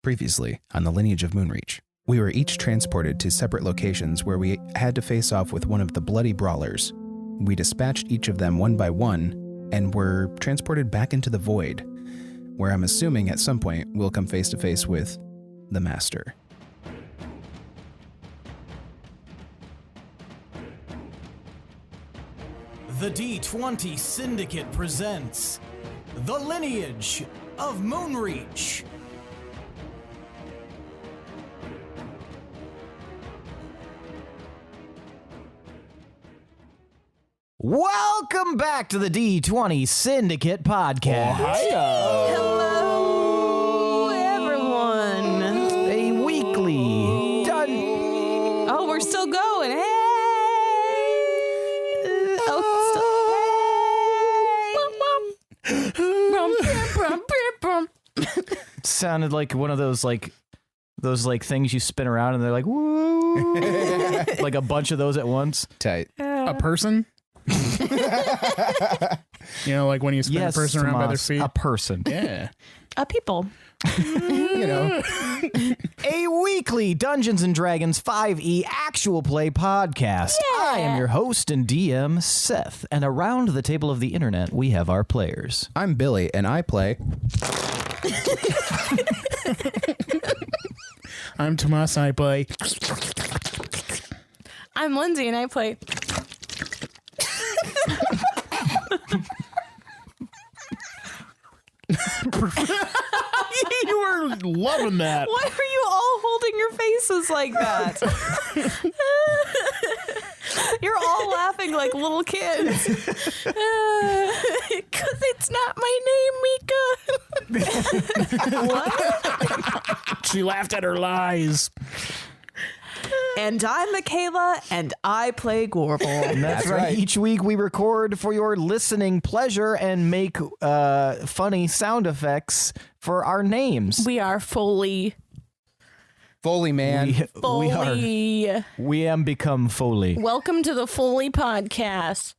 Previously, on the Lineage of Moonreach, we were each transported to separate locations where we had to face off with one of the bloody brawlers. We dispatched each of them one by one, and were transported back into the void, where I'm assuming at some point we'll come face to face with the Master. The D20 Syndicate presents The Lineage of Moonreach. Welcome back to the D20 Syndicate podcast. Hello, everyone. A weekly Oh, we're still going. Hey. sounded like one of those things you spin around and they're like woo, like a bunch of those at once. Tight. A person? You know, like when you spin a person around by their feet? A person. Yeah. People. You know. A weekly Dungeons & Dragons 5e actual play podcast. Yeah. I am your host and DM, Seth, and around the table of the internet, we have our players. I'm Billy, and I play... I'm Tomas, and I play... I'm Lindsey, and I play... You were loving that. Why are you all holding your faces like that? You're all laughing like little kids. Because it's not my name, Mika. What? She laughed at her lies. And I'm Michaela, and I play Gorbel. And that's right. Each week we record for your listening pleasure and make funny sound effects for our names. We are Foley. Foley, man. We am become Foley. Welcome to the Foley podcast.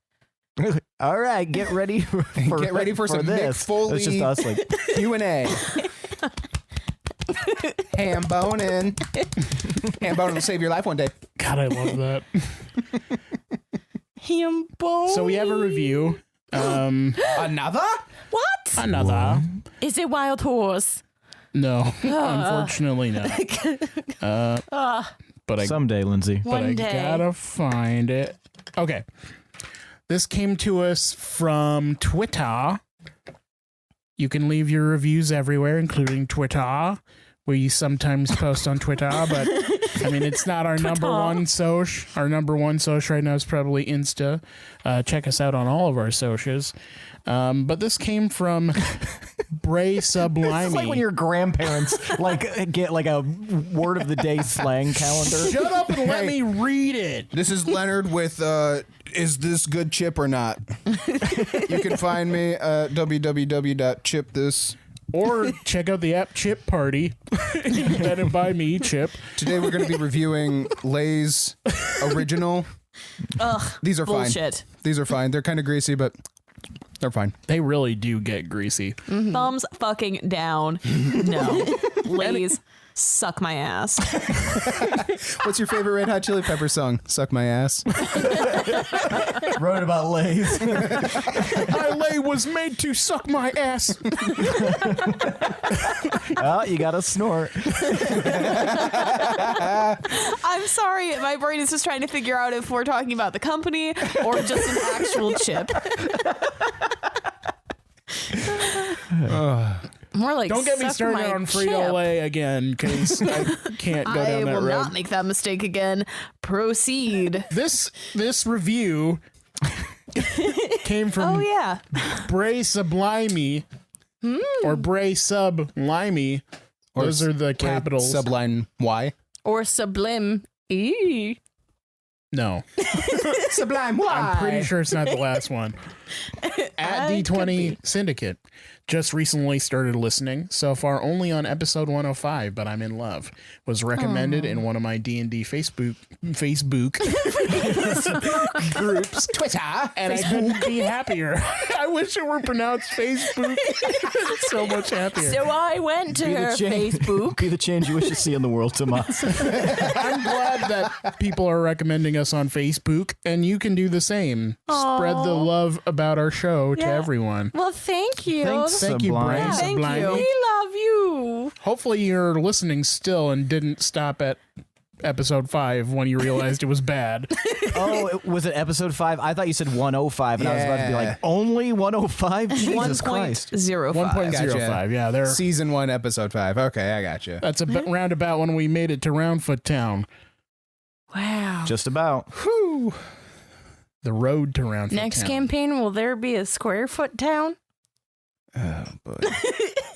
All right, get ready for some this. Mick Foley. It's just us, like Q&A. Ham boning. Ham boning will save your life one day. God, I love that. Him bone. So we have a review. Another? What? Another. Is it Wild Horse? No, unfortunately not. But someday, Lindsey. One day. Gotta find it. Okay. This came to us from Twitter. You can leave your reviews everywhere, including Twitter. We sometimes post on Twitter, but I mean, it's not our number one soch. Our number one soch right now is probably Insta. Check us out on all of our socials. But this came from Bray Sublimey. It's like when your grandparents get like a word of the day slang calendar. Shut up and let me read it. This is Leonard with Is This Good Chip or Not? You can find me at www.chipthis. Or check out the app Chip Party, invented by me, Chip. Today we're going to be reviewing Lay's original. Ugh, These are bullshit. fine. These are fine. They're kind of greasy, but they're fine. They really do get greasy. Mm-hmm. Thumbs fucking down. No. Ladies, suck my ass. What's your favorite Red Hot Chili Pepper song? Suck My Ass. Wrote about Lay's. My lay was made to suck my ass. Oh, you gotta snort. I'm sorry, my brain is just trying to figure out if we're talking about the company or just an actual chip. More like Don't get me suck started my on chip. Frito-Lay again, because I can't go down that I will road. not make that mistake again. Proceed. This review came from Bray Sublimey or Bray Sublimey. Those are the capitals. Subline Y. Or Sublime E. No. Sublime Y. I'm pretty sure it's not the last one. At D20 Syndicate. just recently started listening. So far, only on episode 105, but I'm in love. Was recommended in one of my D&D Facebook groups, Twitter, and I couldn't be happier. I wish it were pronounced Facebook. So much happier. So I went to her Facebook. Be the change you wish to see in the world, Tomas. I'm glad that people are recommending us on Facebook, and you can do the same. Spread the love about our show to everyone. Well, thank you. Thanks. Thank you, Sublime. Brain Thank Sublime. you. We love you. Hopefully you're listening still and didn't stop at episode 5 when you realized it was bad. Oh, was it episode 5? I thought you said 105, and I was about to be like, only 105? Jesus Christ. 1.05. 1.05. Yeah, they're Season 1, episode 5. Okay, I got you. that's a bit roundabout when we made it to Roundfoot Town. Wow. Just about. Whew. The road to Roundfoot Next Town. campaign, will there be a square foot town? Oh, boy.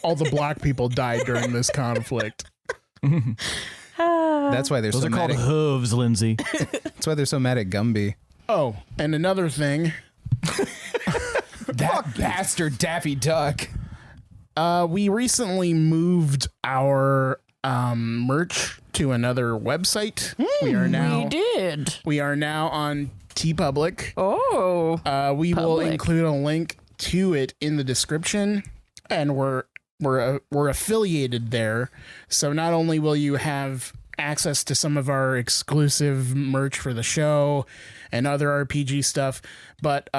All the black people died during this conflict. That's why they're Those so are mad called at, hooves, Lindsey. that's why they're so mad at Gumby. Oh, and another thing. That bastard Daffy Duck. We recently moved our merch to another website. We are now We did. we are now on TeePublic. Oh. We will Public. include a link to it in the description, and we're affiliated there. So not only will you have access to some of our exclusive merch for the show and other RPG stuff, but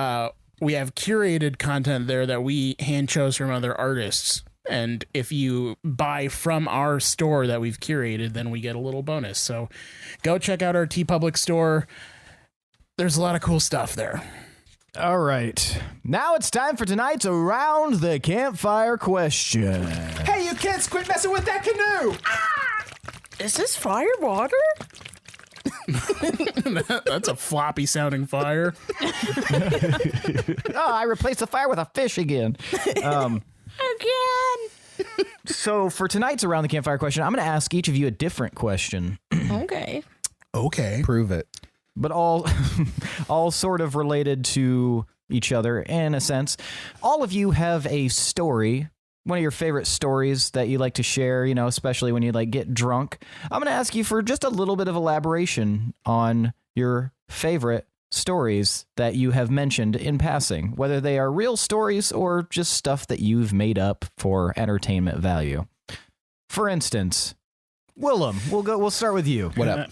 we have curated content there that we hand chose from other artists. And if you buy from our store that we've curated, then we get a little bonus. So go check out our TeePublic store. There's a lot of cool stuff there. All right. Now it's time for tonight's Around the Campfire question. Hey, you kids, quit messing with that canoe! Is this fire water? That's a floppy sounding fire. Oh, I replaced the fire with a fish again. Again. So for tonight's Around the Campfire question, I'm going to ask each of you a different question, Okay. Okay. Prove it. but all sort of related to each other in a sense. All of you have a story, one of your favorite stories that you like to share, you know, especially when you like get drunk. I'm going to ask you for just a little bit of elaboration on your favorite stories that you have mentioned in passing, whether they are real stories or just stuff that you've made up for entertainment value. For instance, Willem, we'll start with you. What up?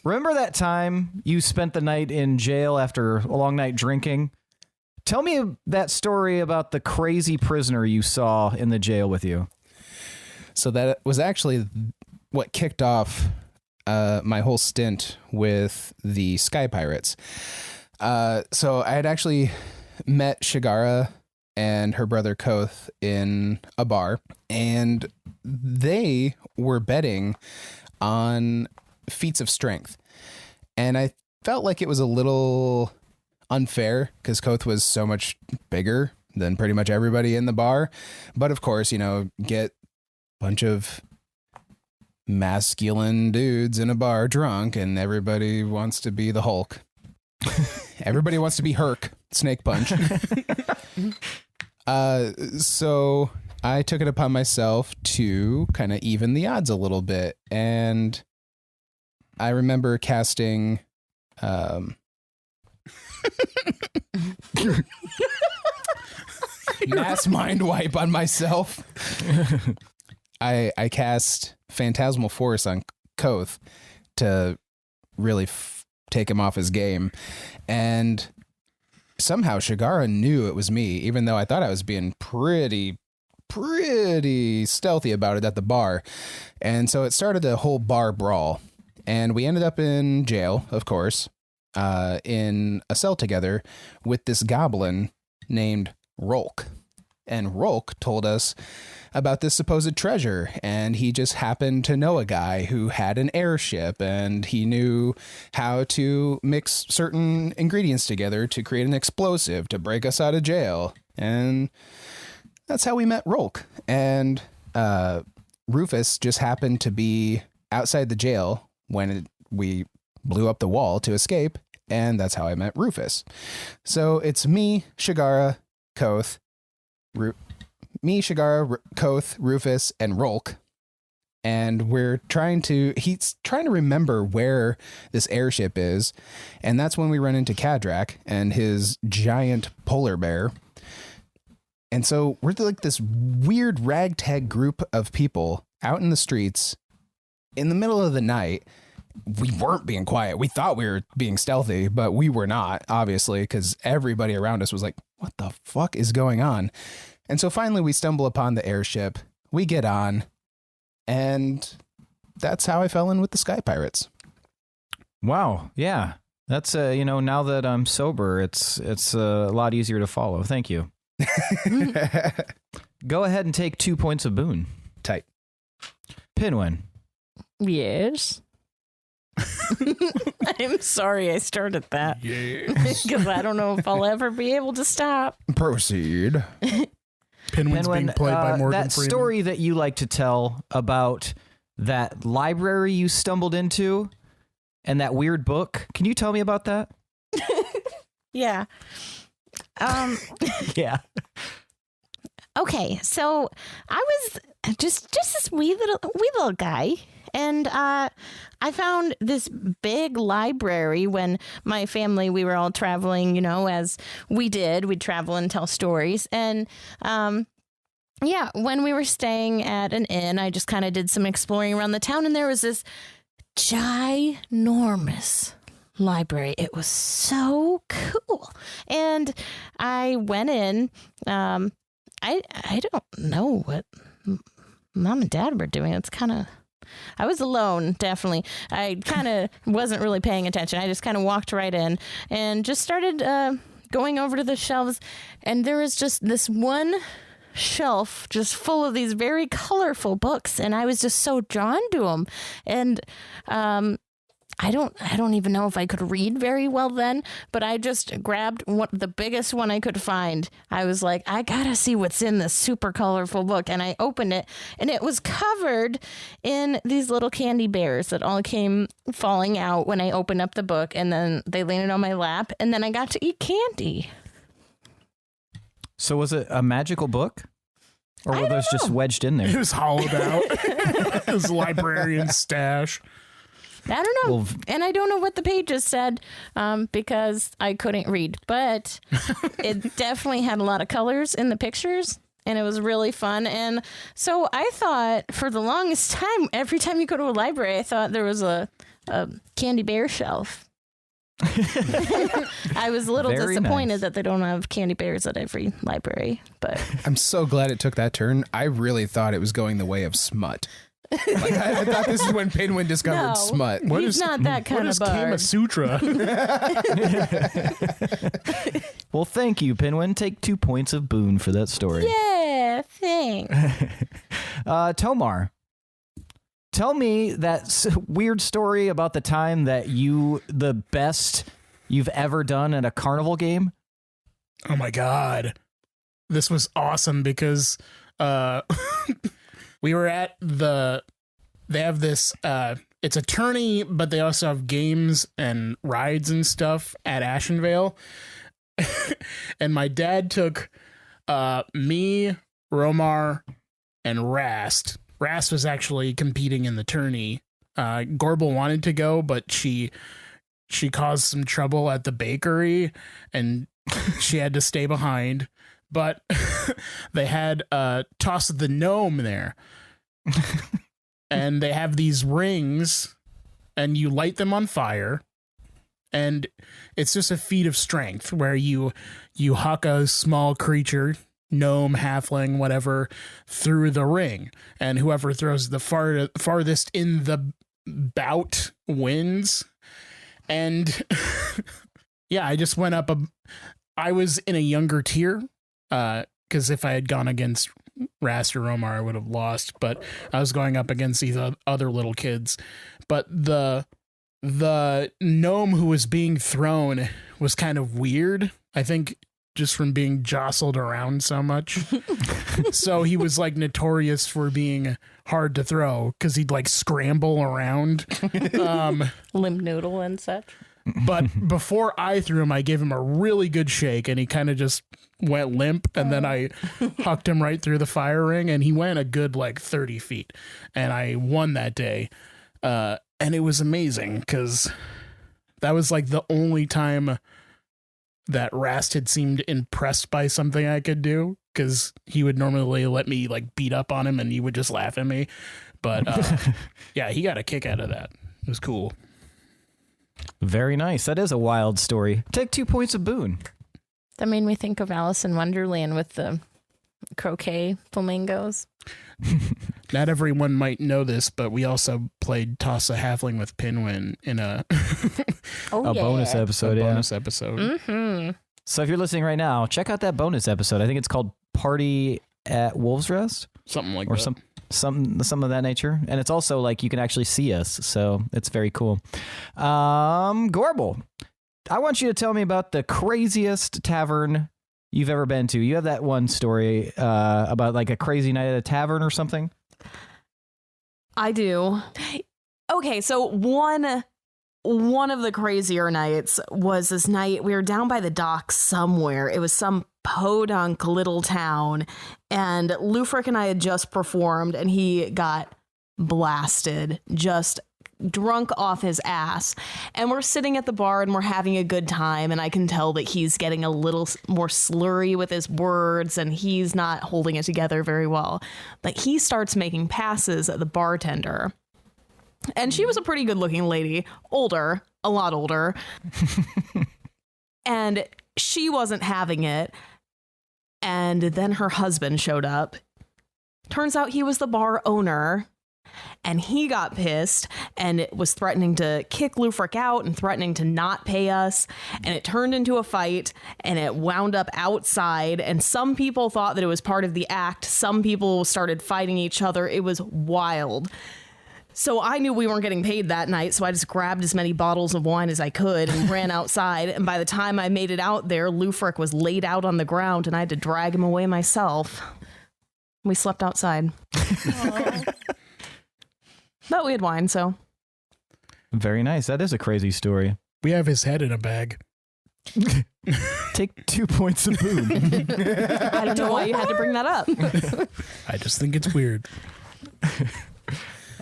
Remember that time you spent the night in jail after a long night drinking? Tell me that story about the crazy prisoner you saw in the jail with you. So that was actually what kicked off my whole stint with the Sky Pirates. So I had actually met Shigara and her brother Koth in a bar, and they were betting on feats of strength. And I felt like it was a little unfair because Koth was so much bigger than pretty much everybody in the bar. But of course, you know, get a bunch of masculine dudes in a bar drunk and everybody wants to be the Hulk. Everybody wants to be Herc, Snake Punch. So I took it upon myself to kind of even the odds a little bit. And I remember casting mass mind wipe on myself. I cast Phantasmal Force on Koth to really take him off his game. And somehow Shigara knew it was me, even though I thought I was being pretty stealthy about it at the bar. And so it started a whole bar brawl. And we ended up in jail, of course, in a cell together with this goblin named Rolk. And Rolk told us about this supposed treasure, and he just happened to know a guy who had an airship, and he knew how to mix certain ingredients together to create an explosive to break us out of jail. And that's how we met Rolk. And Rufus just happened to be outside the jail when we blew up the wall to escape, and that's how I met Rufus. So it's me, Shigara, Koth, me, Shigara, Koth, Rufus, and Rolk. And he's trying to remember where this airship is. And that's when we run into Kadrak and his giant polar bear. And so we're like this weird ragtag group of people out in the streets in the middle of the night. We weren't being quiet. We thought we were being stealthy, but we were not, obviously, because everybody around us was like, what the fuck is going on? And so finally we stumble upon the airship. We get on. And that's how I fell in with the Sky Pirates. Wow. Yeah. That's, now that I'm sober, it's a lot easier to follow. Thank you. Go ahead and take 2 points of boon. Tight. Pinwin. Yes. I'm sorry I started that. Yes. Because I don't know if I'll ever be able to stop. Proceed. Pinwin's being played by Morgan that Freeman. story that you like to tell about that library you stumbled into and that weird book. Can you tell me about that? Yeah. Yeah. Okay, so I was just this wee little guy, and I found this big library when my family, we were all traveling, as we did. We'd travel and tell stories, and when we were staying at an inn, I just kind of did some exploring around the town, and there was this ginormous library. It was so cool, and I went in. I don't know what Mom and Dad were doing. It's kind of, I was alone, definitely. I kind of wasn't really paying attention. I just kind of walked right in and just started going over to the shelves. And there was just this one shelf just full of these very colorful books. And I was just so drawn to them. And I don't even know if I could read very well then, but I just grabbed the biggest one I could find. I was like, I gotta see what's in this super colorful book. And I opened it, and it was covered in these little candy bears that all came falling out when I opened up the book, and then they landed on my lap, and then I got to eat candy. So was it a magical book? Or were those just wedged in It there? was hollowed out. His librarian stash. I don't know. Well, And I don't know what the pages said because I couldn't read. But it definitely had a lot of colors in the pictures. And it was really fun. And so I thought for the longest time, every time you go to a library, I thought there was a candy bear shelf. I was a little Very disappointed nice. that they don't have candy bears at every library. But I'm so glad it took that turn. I really thought it was going the way of smut. Like, I thought this is when Pinwin discovered No. smut. he's not that kind What of is Kama bard. Sutra? Well, thank you, Pinwin. Take 2 points of boon for that story. Yeah, thanks. Tomar, tell me that weird story about the time that the best you've ever done at a carnival game. Oh my God. This was awesome because we were at they have this, it's a tourney, but they also have games and rides and stuff at Ashenvale. And my dad took me, Romar, and Rast. Rast was actually competing in the tourney. Gorbel wanted to go, but she caused some trouble at the bakery, and she had to stay behind. But they had Toss the Gnome there. And they have these rings, and you light them on fire. And it's just a feat of strength where you huck a small creature, gnome, halfling, whatever, through the ring. And whoever throws the farthest in the bout wins. And yeah, I just went up. I was in a younger tier because if I had gone against Rast or Romar, I would have lost. But I was going up against these other little kids. But the gnome who was being thrown was kind of weird. I think just from being jostled around so much. So he was like notorious for being hard to throw because he'd like scramble around. Limb noodle and such. But before I threw him, I gave him a really good shake, and he kind of just went limp. And then I hucked him right through the fire ring, and he went a good 30 feet. And I won that day. And it was amazing because that was the only time that Rast had seemed impressed by something I could do, because he would normally let me beat up on him and he would just laugh at me. But yeah, he got a kick out of that. It was cool. Very nice. That is a wild story. Take 2 points of boon. That made me think of Alice in Wonderland with the croquet flamingos. Not everyone might know this, but we also played Toss a Halfling with Pinwin in a bonus episode. Bonus episode. Mm-hmm. So if you're listening right now, check out that bonus episode. I think it's called Party at Wolves Rest. Something like or that. Some of that nature. And it's also you can actually see us. So it's very cool. Gorbel, I want you to tell me about the craziest tavern you've ever been to. You have that one story about a crazy night at a tavern or something? I do. Okay, so one of the crazier nights was this night we were down by the docks somewhere. It was some podunk little town, and Lufric and I had just performed, and he got blasted, just drunk off his ass. And we're sitting at the bar and we're having a good time, and I can tell that he's getting a little more slurry with his words and he's not holding it together very well. But he starts making passes at the bartender. And she was a pretty good looking lady, older, a lot older. And she wasn't having it. And then her husband showed up. Turns out he was the bar owner. And he got pissed and it was threatening to kick Lufric out and threatening to not pay us. And it turned into a fight and it wound up outside. And some people thought that it was part of the act. Some people started fighting each other. It was wild. So I knew we weren't getting paid that night. So I just grabbed as many bottles of wine as I could and ran outside. And by the time I made it out there, Lufric was laid out on the ground and I had to drag him away myself. We slept outside. But we had wine, so. Very nice. That is a crazy story. We have his head in a bag. Take 2 points of boon. I don't know why you had to bring that up. I just think it's weird.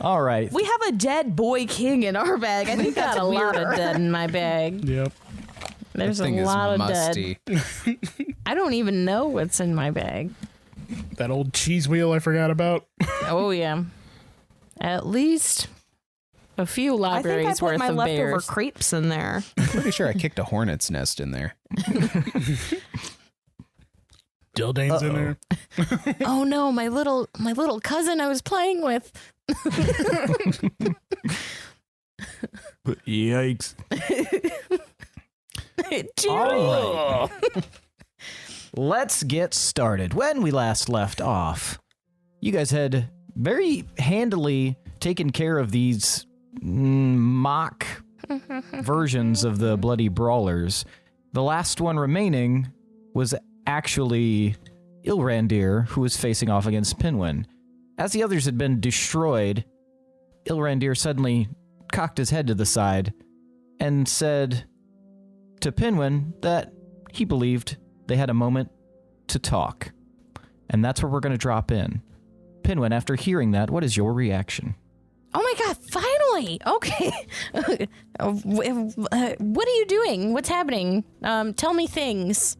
All right. We have a dead boy king in our bag. I think Got that's a lot of weirder. dead in my bag. Yep. There's That thing a is lot of musty. dead. I don't even know what's in my bag. That old cheese wheel I forgot about. Oh, yeah. At least a few I think I libraries put worth my of leftover bears. crepes in there. Pretty sure I kicked a hornet's nest in there. Dildane's in there. Oh no, my little cousin I was playing with. Yikes. All right. Let's get started. When we last left off, you guys had very handily taken care of these mock versions of the bloody brawlers. The last one remaining was actually Ilrandir, who was facing off against Pinwin. As the others had been destroyed, Ilrandir suddenly cocked his head to the side and said to Pinwin that he believed they had a moment to talk. And that's where we're going to drop in. Pinwin, after hearing that, what is your reaction? Oh my god, finally! Okay. What are you doing? What's happening? Tell me things.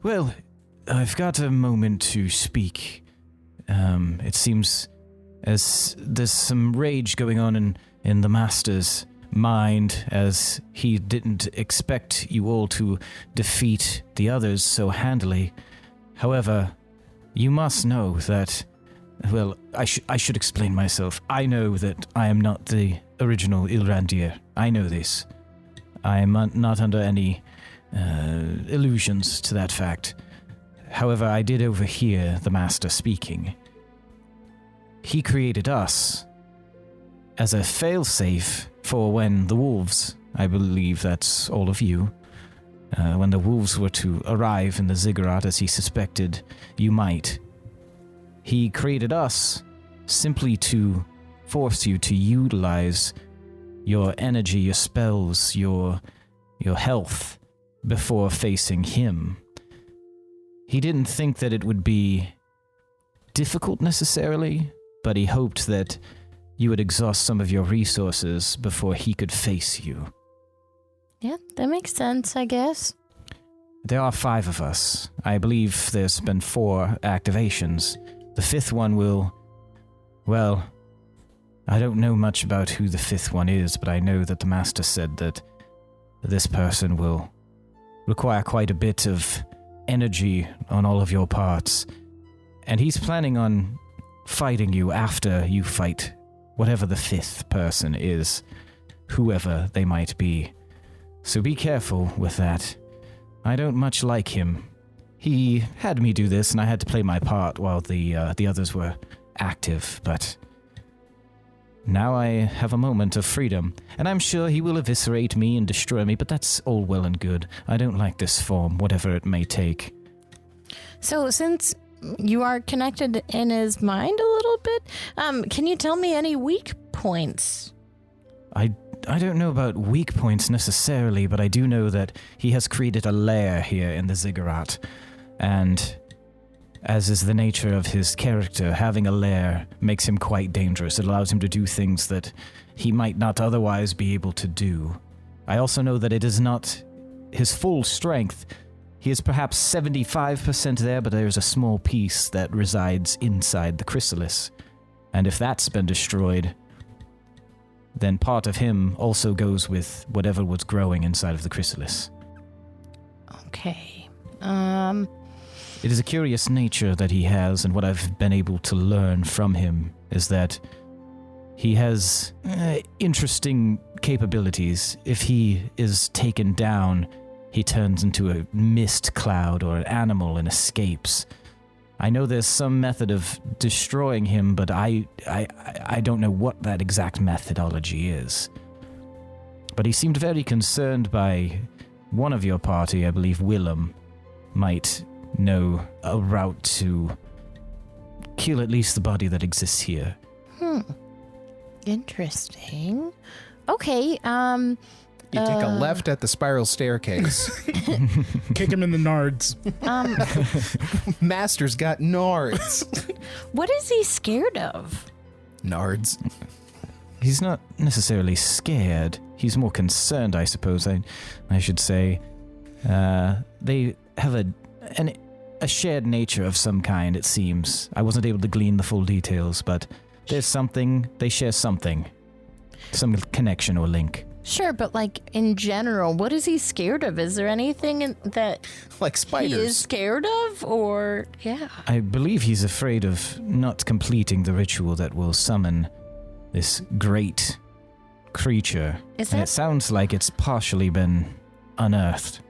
Well, I've got a moment to speak. It seems as there's some rage going on in the Master's mind, as he didn't expect you all to defeat the others so handily. However, you must know that, well, I should explain myself. I know that I am not the original Ilrandir. I know this. I am not under any illusions to that fact. However, I did overhear the Master speaking. He created us as a failsafe for when the wolves, I believe that's all of you, when the wolves were to arrive in the ziggurat as he suspected you might. He created us simply to force you to utilize your energy, your spells, your health before facing him. He didn't think that it would be difficult necessarily, but he hoped that you would exhaust some of your resources before he could face you. Yeah, that makes sense, I guess. There are 5 of us. I believe there's been 4 activations. The 5th one will... Well, I don't know much about who the 5th one is, but I know that the Master said that this person will require quite a bit of energy on all of your parts. And he's planning on fighting you after you fight whatever the 5th person is, whoever they might be. So be careful with that. I don't much like him. He had me do this, and I had to play my part while the others were active, but now I have a moment of freedom, and I'm sure he will eviscerate me and destroy me, but that's all well and good. I don't like this form, whatever it may take. So since you are connected in his mind a little bit, can you tell me any weak points? I don't know about weak points necessarily, but I do know that he has created a lair here in the ziggurat, and as is the nature of his character, having a lair makes him quite dangerous. It allows him to do things that he might not otherwise be able to do. I also know that it is not his full strength. He is perhaps 75% there, but there's a small piece that resides inside the chrysalis. And if that's been destroyed, then part of him also goes with whatever was growing inside of the chrysalis. Okay. It is a curious nature that he has, and what I've been able to learn from him is that he has interesting capabilities. If he is taken down, he turns into a mist cloud or an animal and escapes. I know there's some method of destroying him, but I don't know what that exact methodology is. But he seemed very concerned by one of your party, I believe Willem, might know a route to kill at least the body that exists here. Interesting. Okay, You take a left at the spiral staircase. Kick him in the nards. Master's got nards. what is he scared of? Nards. He's not necessarily scared. He's more concerned, I suppose. I should say. They have a shared nature of some kind, it seems. I wasn't able to glean the full details, but there's something. They share something. Some connection or link. Sure, but like in general, what is he scared of? Is there anything that Like spiders. he is scared of, or yeah? I believe he's afraid of not completing the ritual that will summon this great creature. Is And that it sounds like it's partially been unearthed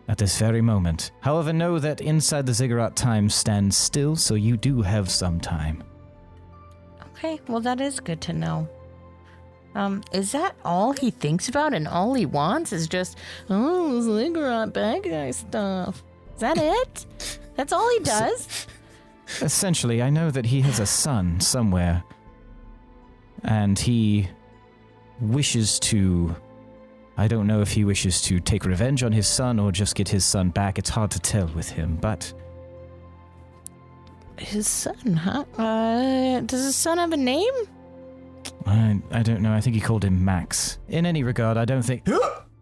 at this very moment. However, know that inside the ziggurat time stands still, so you do have some time. okay? Well, that is good to know. Is that all he thinks about and all he wants is just, ziggurat bad guy stuff? Is that it? That's all he does? Essentially, I know that he has a son somewhere, and he wishes to... I don't know if he wishes to take revenge on his son or just get his son back. It's hard to tell with him, but... His son, huh? Does his son have a name? I don't know. I think he called him Max. In any regard, I don't think...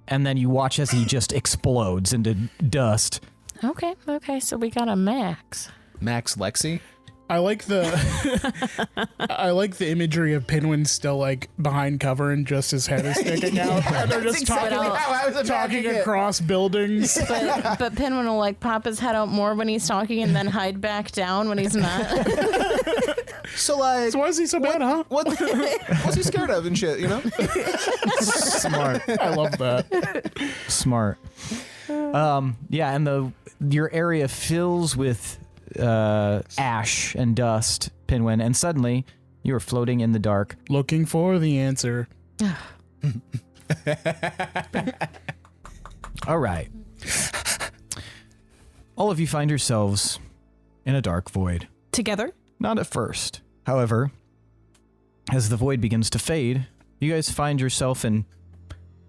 And then you watch as he just explodes into dust. Okay, so we got a Max. Max Lexi. I like the imagery of Pinwin still like behind cover and just his head is sticking out. And they're just talking across buildings. But Pinwin will like pop his head out more when he's talking and then hide back down when he's not. So like, So why is he so bad, huh? what's he scared of and shit, you know? Smart. I love that. Smart. Yeah, and your area fills with ash and dust, Pinwin, and suddenly you're floating in the dark. Looking for the answer. All right. All of you find yourselves in a dark void. Together? Not at first. However, as the void begins to fade, you guys find yourself in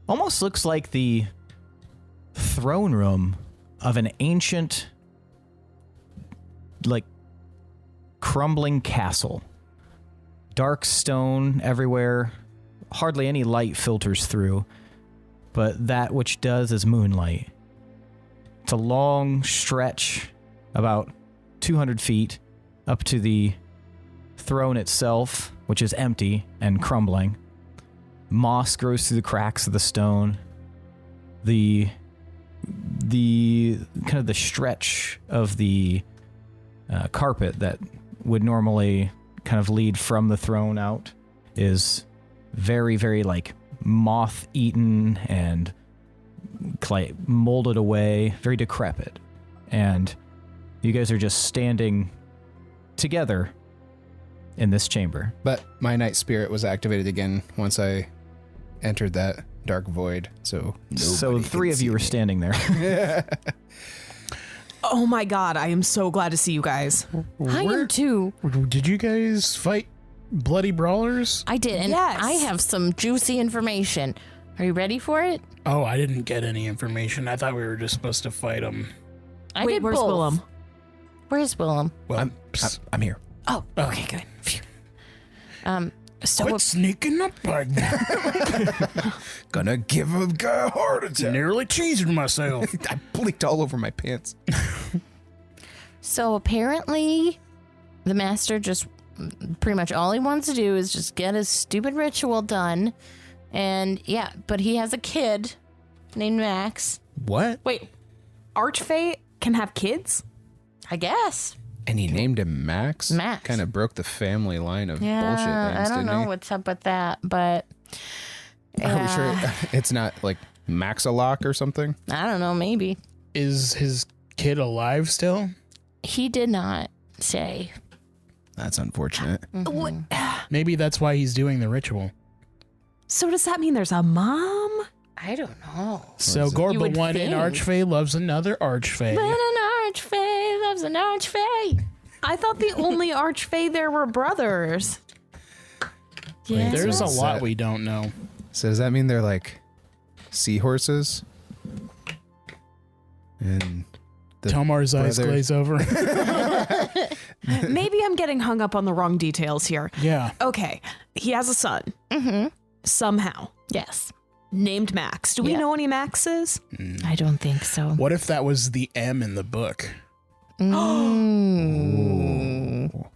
almost looks like the throne room of an ancient, like, crumbling castle. Dark stone everywhere. Hardly any light filters through, but that which does is moonlight. It's a long stretch, about 200 feet, up to the throne itself, which is empty and crumbling. Moss grows through the cracks of the stone. The kind of the stretch of the carpet that would normally kind of lead from the throne out is very, very like moth-eaten and like molded away, very decrepit. And you guys are just standing together in this chamber. But my night spirit was activated again once I entered that dark void. So three of you were standing there. Oh my god, I am so glad to see you guys. I am too. Did you guys fight bloody brawlers? I did, and Yes. I have some juicy information. Are you ready for it? Oh, I didn't get any information. I thought we were just supposed to fight them. I Wait, did where's both. Willem? Where's Willem? Well, I'm here. Oh, okay, good. Phew. So quit sneaking up like that. Gonna give a guy a heart attack. Nearly cheesed myself. I blinked all over my pants. So apparently, the master just pretty much all he wants to do is just get his stupid ritual done. And yeah, but he has a kid named Max, What? Wait, Archfey can have kids? I guess. And he named him Max? Max. Kind of broke the family line of Yeah, bullshit names, I don't didn't know he? what's up with that, but Are we sure it's not like Maxalock or something? I don't know, maybe. Is his kid alive still? He did not say. That's unfortunate. What? Maybe that's why he's doing the ritual. So does that mean there's a mom? I don't know. So is it? You Gorbel would one in think. Archfey loves another Archfey. But an archfey loves an archfey. I thought the only Archfey there were brothers. Yeah. There's a Is lot that- we don't know. So does that mean they're like seahorses? And the Tomar's eyes brother- glaze over. Maybe I'm getting hung up on the wrong details here. Yeah. Okay, he has a son. Mm-hmm. Somehow. Yes. Named Max. Do we Yeah. know any Maxes? I don't think so. What if that was the M in the book? Mm.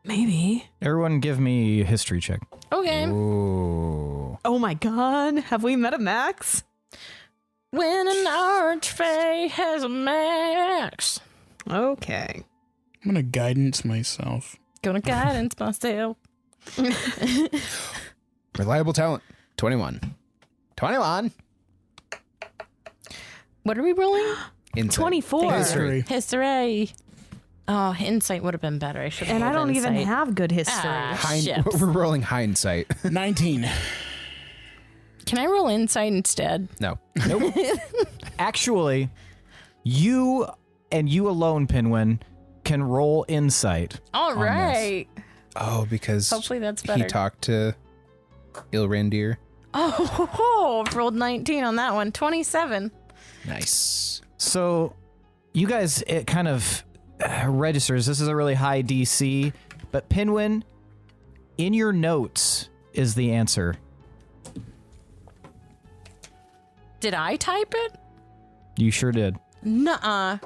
Maybe. Everyone give me a history check. Okay. Ooh. Oh my god, have we met a Max? When an archfey has a max. Okay. I'm going to guidance myself. Gonna guidance myself. Reliable talent. 21. 21. What are we rolling? Insight. 24. History. History. Oh, insight would have been better. I should. And I don't even insight. have good history. Ships. We're rolling hindsight. 19. Can I roll insight instead? No. Actually, you and you alone, Pinwin, can roll insight. All on right. Oh, because Hopefully that's he better. talked to Ilrandir. Oh, I've rolled 19 on that one. 27. Nice. So, you guys, it kind of registers. This is a really high DC, but Pinwin, in your notes is the answer. Did I type it? You sure did. Nuh-uh.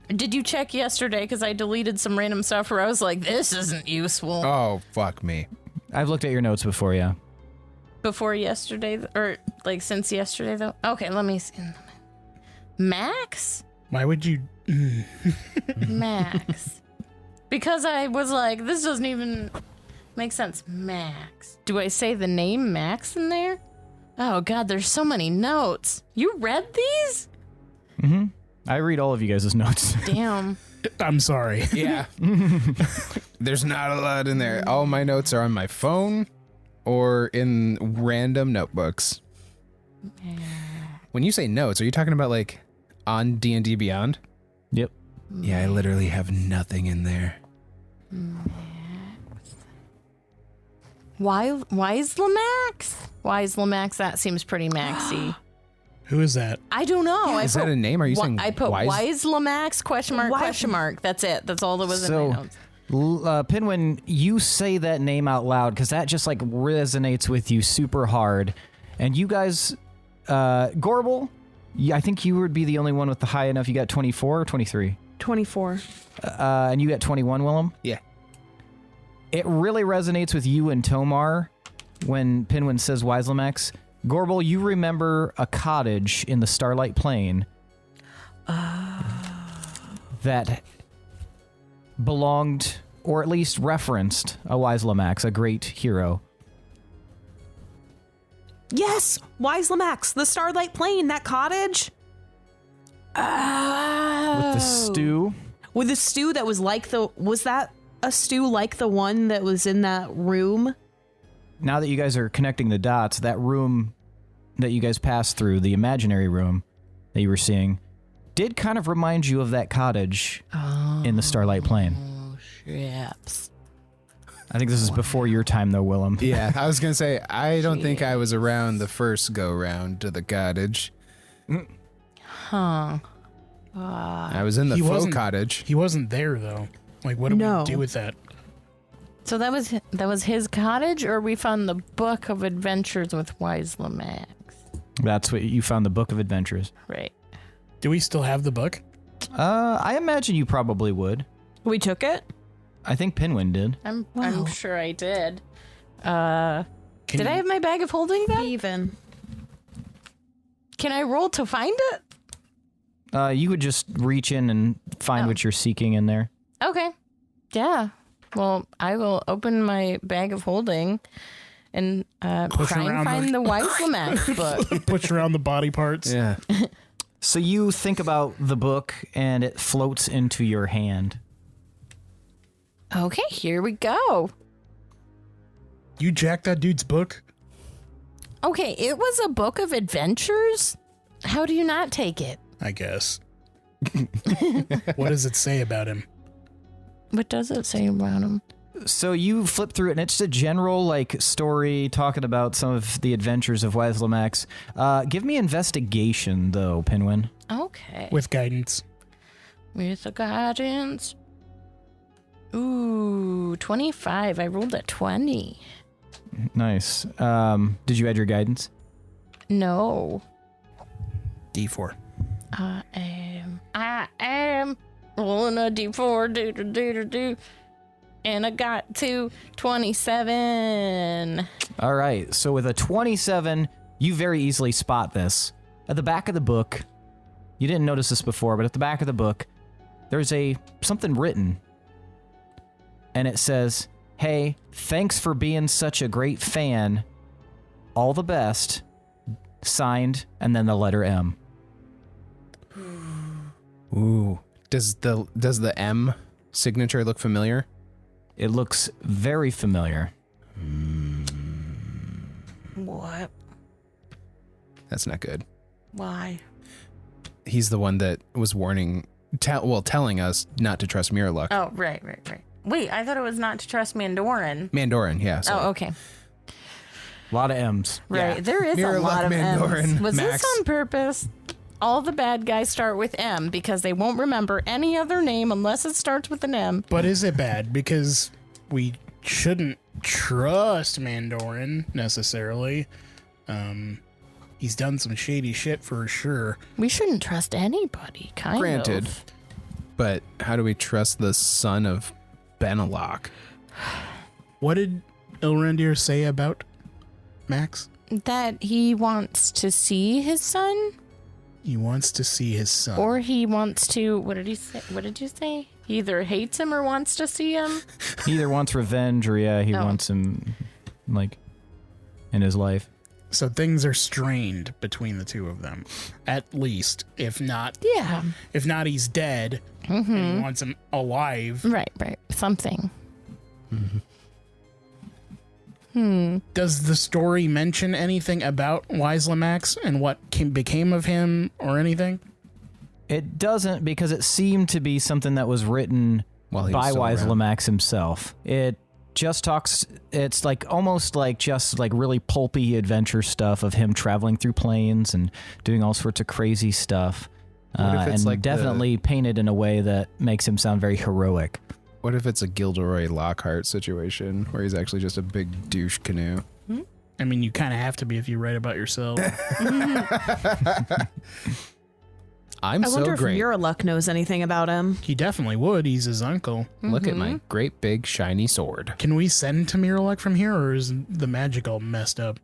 Did you check yesterday? Because I deleted some random stuff where I was like, this isn't useful. Oh, fuck me. I've looked at your notes before, yeah. Before yesterday, or like since yesterday, though? Okay, let me see. Max? Why would you? Max. Because I was like, this doesn't even make sense. Max. Do I say the name Max in there? Oh, God, there's so many notes. You read these? Mm-hmm. I read all of you guys' notes. Damn. I'm sorry. Yeah. There's not a lot in there. All my notes are on my phone or in random notebooks. When you say notes, are you talking about like on D&D Beyond? Yep. Yeah, I literally have nothing in there. Wise Lamax? Wise Lamax, that seems pretty maxy. Who is that? I don't know. Is that a name? Are you saying I put Wise Lamax, question mark. That's it. That's all that was in my notes. Pinwin, you say that name out loud because that just like resonates with you super hard. And you guys, Gorbel, I think you would be the only one with the high enough. You got 24 or 23? 24. And you got 21, Willem? Yeah. It really resonates with you and Tomar when Pinwin says Wiselamex. Gorbel, you remember a cottage in the Starlight Plain that belonged, or at least referenced, a Wiselamex, a great hero. Yes, Wiselamex, the Starlight Plain, that cottage. With the stew. With the stew that was like was that a stew like the one that was in that room? Now that you guys are connecting the dots, that room that you guys passed through, the imaginary room that you were seeing, did kind of remind you of that cottage in the Starlight Plain. Oh, ships. I think this is before your time, though, Willem. Yeah, I was going to say, I don't think I was around the first go-round to the cottage. Huh. I was in the faux cottage. He wasn't there, though. Like, what did we do with that? So that was his cottage, or we found the Book of Adventures with Wiselamex? That's what you found, the Book of Adventures. Right. Do we still have the book? I imagine you probably would. We took it? I think Pinwin did. I'm sure I did. Did I have my bag of holding then? Even. Can I roll to find it? You would just reach in and find what you're seeking in there. Okay. Yeah. Well, I will open my bag of holding and try and find the Wiselamex book. Push around the body parts. Yeah. So you think about the book, and it floats into your hand. Okay, here we go. You jacked that dude's book? Okay, it was a book of adventures? How do you not take it? I guess. What does it say about him? What does it say about him? So you flip through it, and it's a general like story talking about some of the adventures of Wiselamex. Give me investigation, though, Pinwin. Okay. With guidance. With the guidance. Ooh, 25. I rolled a 20. Nice. Did you add your guidance? No. D4. I am rolling a D4. Do. And I got to 27. All right. So with a 27, you very easily spot this. At the back of the book, you didn't notice this before, but at the back of the book, there's something written. And it says, "Hey, thanks for being such a great fan. All the best." Signed, and then the letter M. Ooh. Does the M signature look familiar? It looks very familiar. What? That's not good. Why? He's the one that was telling us not to trust Mirror Luck. Oh, right. Wait, I thought it was not to trust Mandoran. Mandoran, yeah. So. Oh, okay. A lot of M's. Right, Yeah. there is Mirror a lot Luck, of Mandoran, M's. Was Max. this on purpose? All the bad guys start with M because they won't remember any other name unless it starts with an M. But is it bad? Because we shouldn't trust Mandoran necessarily. He's done some shady shit for sure. We shouldn't trust anybody, Granted. of. But how do we trust the son of Benelok? What did Ilrandir say about Max? That he wants to see his son? He wants to see his son. Or he wants to, what did he say? What did you say? He either hates him or wants to see him? He either wants revenge or, he wants him, like, in his life. So things are strained between the two of them. At least. If not, he's dead and he wants him alive. Right. Something. Does the story mention anything about Wiselamex and what became of him or anything? It doesn't, because it seemed to be something that was written While he was by still around. Wiselamex himself. It just talks. It's like almost like just like really pulpy adventure stuff of him traveling through plains and doing all sorts of crazy stuff. What if it's and like definitely painted in a way that makes him sound very heroic. What if it's a Gilderoy Lockhart situation where he's actually just a big douche canoe? I mean, you kind of have to be if you write about yourself. I'm I so wonder great. if Muraloc knows anything about him. He definitely would. He's his uncle. Look at my great big shiny sword. Can we send to Miralek from here, or is the magic all messed up?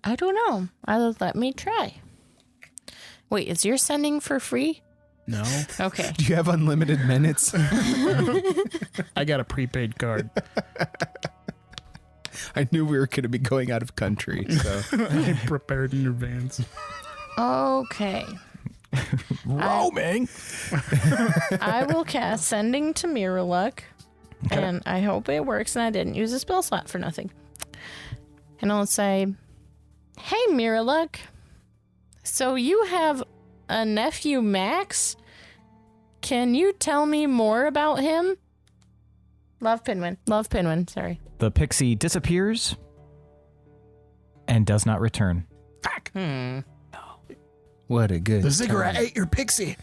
I don't know. Let me try. Wait, is your sending for free? No. Okay. Do you have unlimited minutes? I got a prepaid card. I knew we were going to be going out of country, so. I prepared in advance. Okay. Roaming. I will cast Sending to Miralek, and I hope it works and I didn't use a spell slot for nothing. And I'll say, hey, Miralek, so you have a nephew, Max? Can you tell me more about him? Love Pinwin, sorry. The pixie disappears and does not return. Fuck. What a good The ziggurat time. ate your pixie.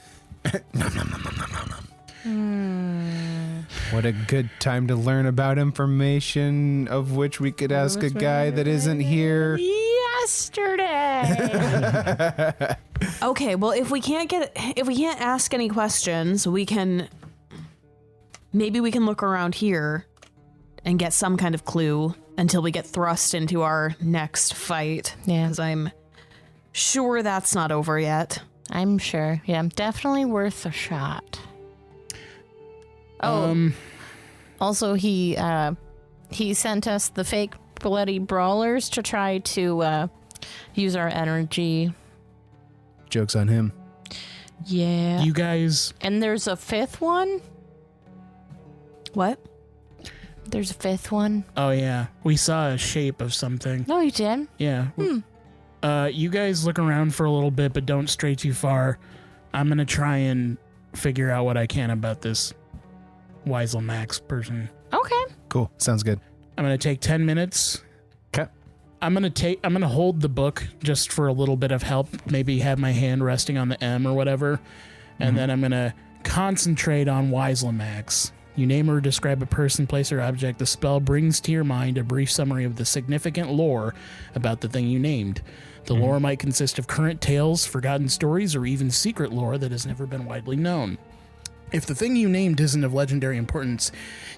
What a good time to learn about information of which we could ask a guy that isn't here. Yesterday. Okay, well, if we can't ask any questions, maybe we can look around here and get some kind of clue until we get thrust into our next fight. Yeah. Because I'm sure that's not over yet. I'm sure. Yeah, definitely worth a shot. Oh, also he sent us the fake bloody brawlers to try to use our energy. Joke's on him. Yeah. You guys, And there's a fifth one? What? There's a fifth one? oh yeah, we saw a shape of something. No, you did. Yeah. You guys look around for a little bit, but don't stray too far. I'm going to try and figure out what I can about this Weisel Max person. Okay. Cool. Sounds good. I'm going to take 10 minutes. Okay. I'm going to hold the book just for a little bit of help, maybe have my hand resting on the M or whatever. And then I'm going to concentrate on Weisel Max. You name or describe a person, place, or object. The spell brings to your mind a brief summary of the significant lore about the thing you named. The lore might consist of current tales, forgotten stories, or even secret lore that has never been widely known. If the thing you named isn't of legendary importance,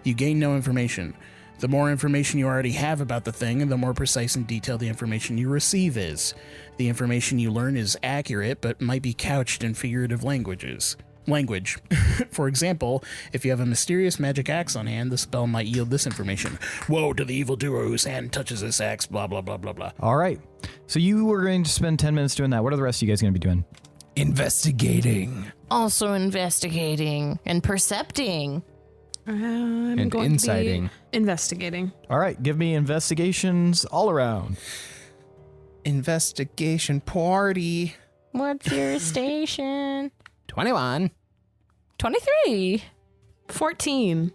you gain no information. The more information you already have about the thing, the more precise and detailed the information you receive is. The information you learn is accurate, but might be couched in figurative language. For example, if you have a mysterious magic axe on hand, the spell might yield this information. Woe to the evildoer whose hand touches this axe, blah, blah, blah, blah, blah. All right. So you were going to spend 10 minutes doing that. What are the rest of you guys going to be doing? Investigating. Also investigating and percepting. I'm And going inciting. to be investigating. All right. Give me investigations all around. Investigation party. What's your station? 21. 23. 14.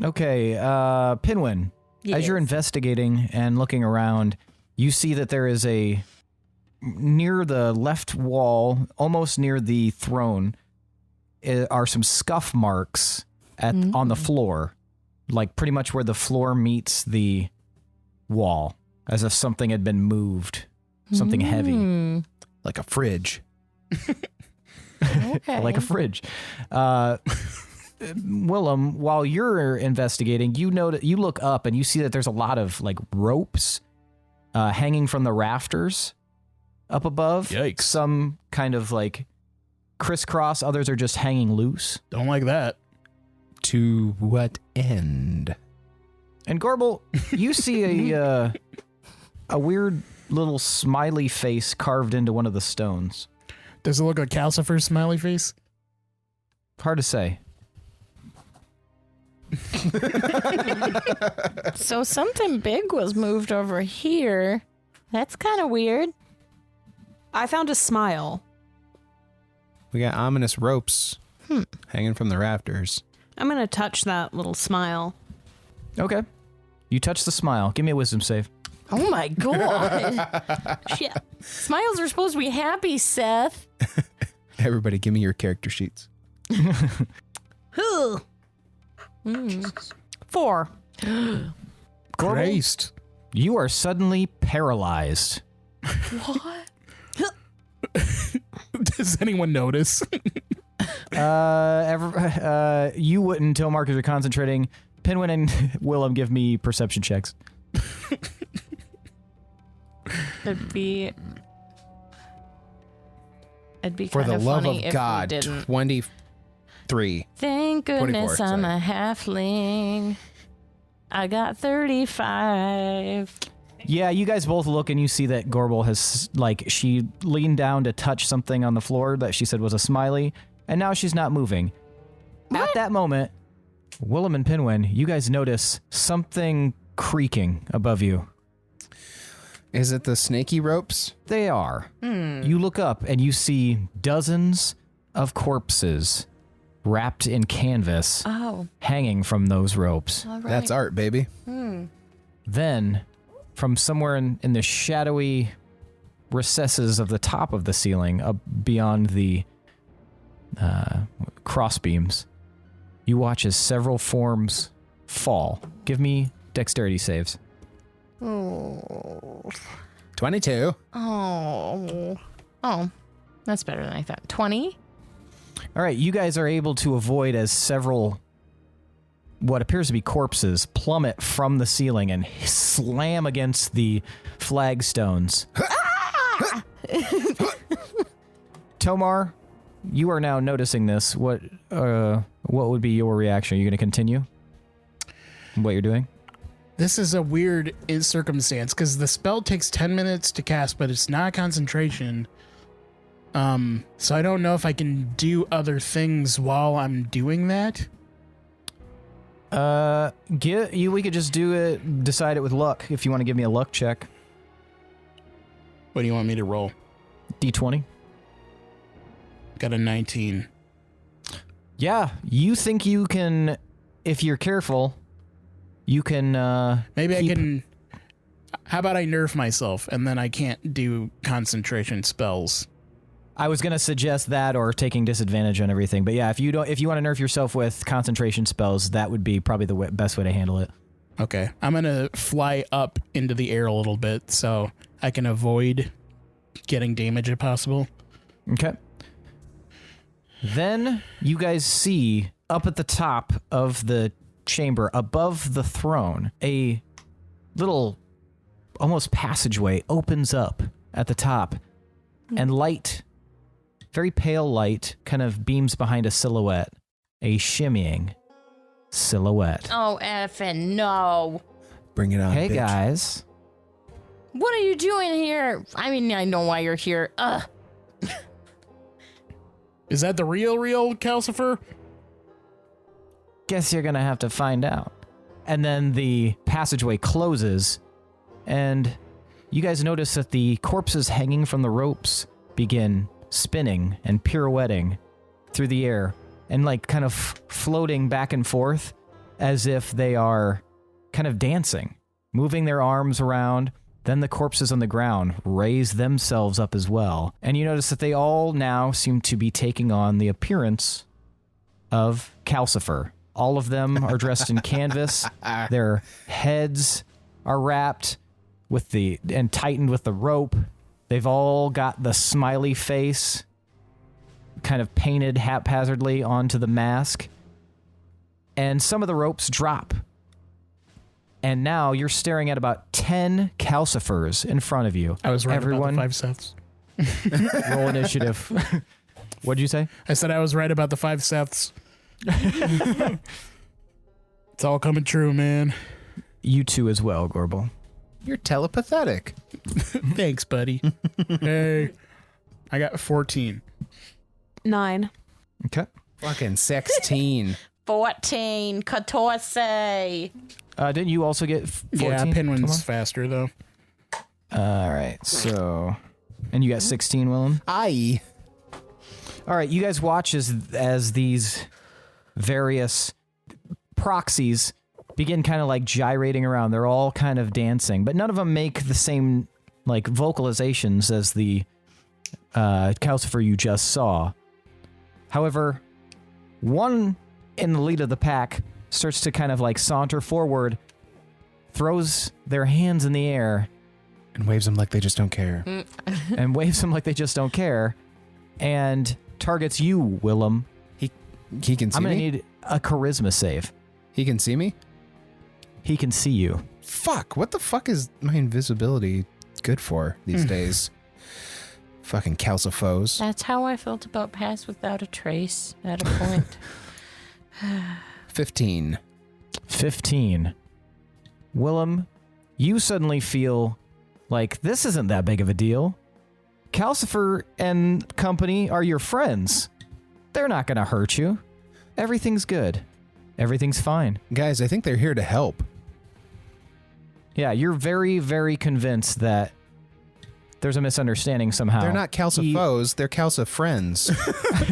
Okay. Pinwin, as you're investigating and looking around, you see that there is near the left wall, almost near the throne, are some scuff marks on the floor, like pretty much where the floor meets the wall, as if something had been moved, something heavy, Like a fridge. Okay. like a fridge. Willem, while you're investigating, you look up and you see that there's a lot of like ropes hanging from the rafters up above. Yikes. Some kind of like crisscross. Others are just hanging loose. Don't like that. To what end? And Gorbel, you see a weird little smiley face carved into one of the stones. Does it look like Calcifer's smiley face? Hard to say. So something big was moved over here. That's kind of weird. I found a smile. We got ominous ropes hanging from the rafters. I'm going to touch that little smile. Okay. You touch the smile. Give me a wisdom save. Oh my god. Shit. Smiles are supposed to be happy, Seth. Everybody, give me your character sheets. 4. Christ. You are suddenly paralyzed. What? Does anyone notice? You wouldn't until Marcus are concentrating. Pinwin and Willem, give me perception checks. It'd be For the kind of love funny of if God, we didn't. 23. Thank goodness 24, I'm sorry. a halfling. I got 35. Yeah, you guys both look and you see that Gorbel has, like, she leaned down to touch something on the floor that she said was a smiley, and now she's not moving. What? At that moment, Willem and Pinwin, you guys notice something creaking above you. Is it the snaky ropes? They are. You look up and you see dozens of corpses wrapped in canvas Oh, hanging from those ropes. all right. That's art, baby. Then, from somewhere in the shadowy recesses of the top of the ceiling, up beyond the crossbeams, you watch as several forms fall. Give me dexterity saves. Oh. 22. Oh. Oh. That's better than I thought. 20? All right, you guys are able to avoid as several what appears to be corpses plummet from the ceiling and slam against the flagstones. Tomar, you are now noticing this. What would be your reaction? Are you going to continue what you're doing? This is a weird circumstance because the spell takes 10 minutes to cast, but it's not concentration. So I don't know if I can do other things while I'm doing that. We could just do it, decide it with luck if you want to give me a luck check. What do you want me to roll? D20. Got a 19. Yeah, you think you can, if you're careful, you can, Maybe keep- I can. How about I nerf myself and then I can't do concentration spells? I was going to suggest that or taking disadvantage on everything. But yeah, if you want to nerf yourself with concentration spells, that would be probably the best way to handle it. Okay. I'm going to fly up into the air a little bit so I can avoid getting damage if possible. Okay. Then you guys see up at the top of the chamber, above the throne, a little almost passageway opens up at the top, and light, very pale light, kind of beams behind a silhouette, a shimmying silhouette. Oh, effing no. Bring it on, Hey bitch. guys. What are you doing here? I mean, I know why you're here. Ugh. Is that the real Calcifer? Guess you're gonna have to find out. And then the passageway closes, and you guys notice that the corpses hanging from the ropes begin spinning and pirouetting through the air and like kind of floating back and forth as if they are kind of dancing, moving their arms around. Then the corpses on the ground raise themselves up as well. And you notice that they all now seem to be taking on the appearance of Calcifer. All of them are dressed in canvas. Their heads are wrapped with and tightened with the rope. They've all got the smiley face kind of painted haphazardly onto the mask. And some of the ropes drop. And now you're staring at about 10 Calcifers in front of you. I was right Everyone, about the 5 Seths. roll initiative. What'd you say? I said I was right about the 5 Seths. It's all coming true, man. You too as well, Gorbel. You're telepathetic. Thanks, buddy. Hey, I got 14. 9. Okay. Fucking 16. 14. 14. Didn't you also get 14? Yeah, Pinwin's Tomas? faster, though. All right, so... And you got 16, Willem? Aye. All right, you guys watch as these various proxies begin kind of like gyrating around. They're all kind of dancing, but none of them make the same like vocalizations as the Calcifer you just saw. However, one in the lead of the pack starts to kind of like saunter forward, throws their hands in the air, And waves them like they just don't care. And targets you, Willem. He can see I'm me? going to need a charisma save. He can see me? He can see you. Fuck, what the fuck is my invisibility good for these days? Fucking calcifos. That's how I felt about Pass Without a Trace at a point. 15. 15. Willem, you suddenly feel like this isn't that big of a deal. Calcifer and company are your friends. They're not going to hurt you. Everything's good. Everything's fine. Guys, I think they're here to help. Yeah, you're very, very convinced that there's a misunderstanding somehow. They're not calcifos, they're calcifriends.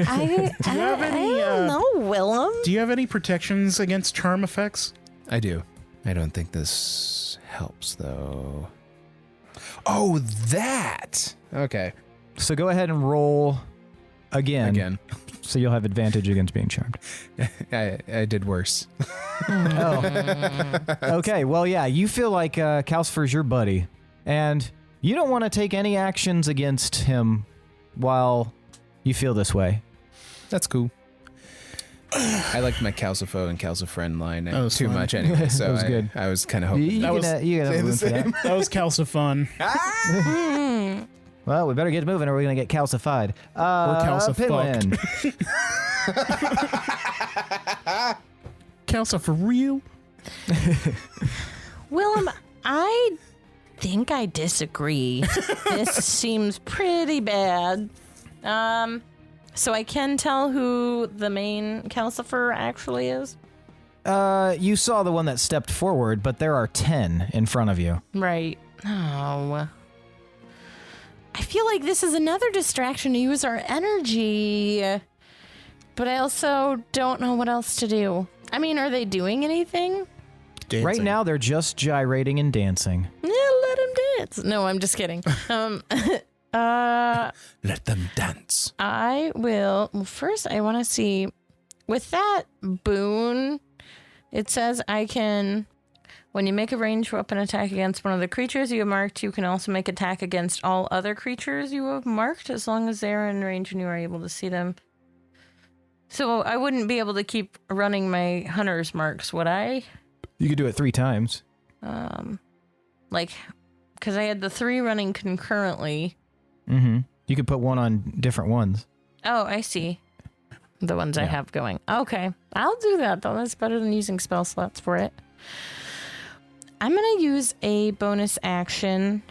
I don't know, Willem. Do you have any protections against charm effects? I do. I don't think this helps, though. Oh, that! Okay. So go ahead and roll again. So you'll have advantage against being charmed. I did worse. Oh. Okay, well, yeah, you feel like Calcifer's your buddy, and you don't want to take any actions against him while you feel this way. That's cool. I liked my calcifo and calcifriend line too fun. much anyway, so That was good. I was kind of hoping. You can have a win for that. That was calcifun. Well, we better get moving or we're going to get calcified. calcifucked. Pinwin. Calcif for real? Willem, I think I disagree. This seems pretty bad. So I can tell who the main Calcifer actually is? You saw the one that stepped forward, but there are 10 in front of you. Right. Oh. I feel like this is another distraction to use our energy, but I also don't know what else to do. I mean, are they doing anything? Dancing. Right now, they're just gyrating and dancing. Yeah, let them dance. No, I'm just kidding. Let them dance. I will. Well, first, I want to see with that boon. It says I can. When you make a ranged weapon attack against one of the creatures you have marked, you can also make attack against all other creatures you have marked as long as they're in range and you are able to see them. So I wouldn't be able to keep running my hunter's marks, would I? You could do it 3 times. Like, because I had the 3 running concurrently. Mm-hmm. You could put one on different ones. Oh, I see. The ones I Yeah. have going. Okay. I'll do that, though. That's better than using spell slots for it. I'm going to use a bonus action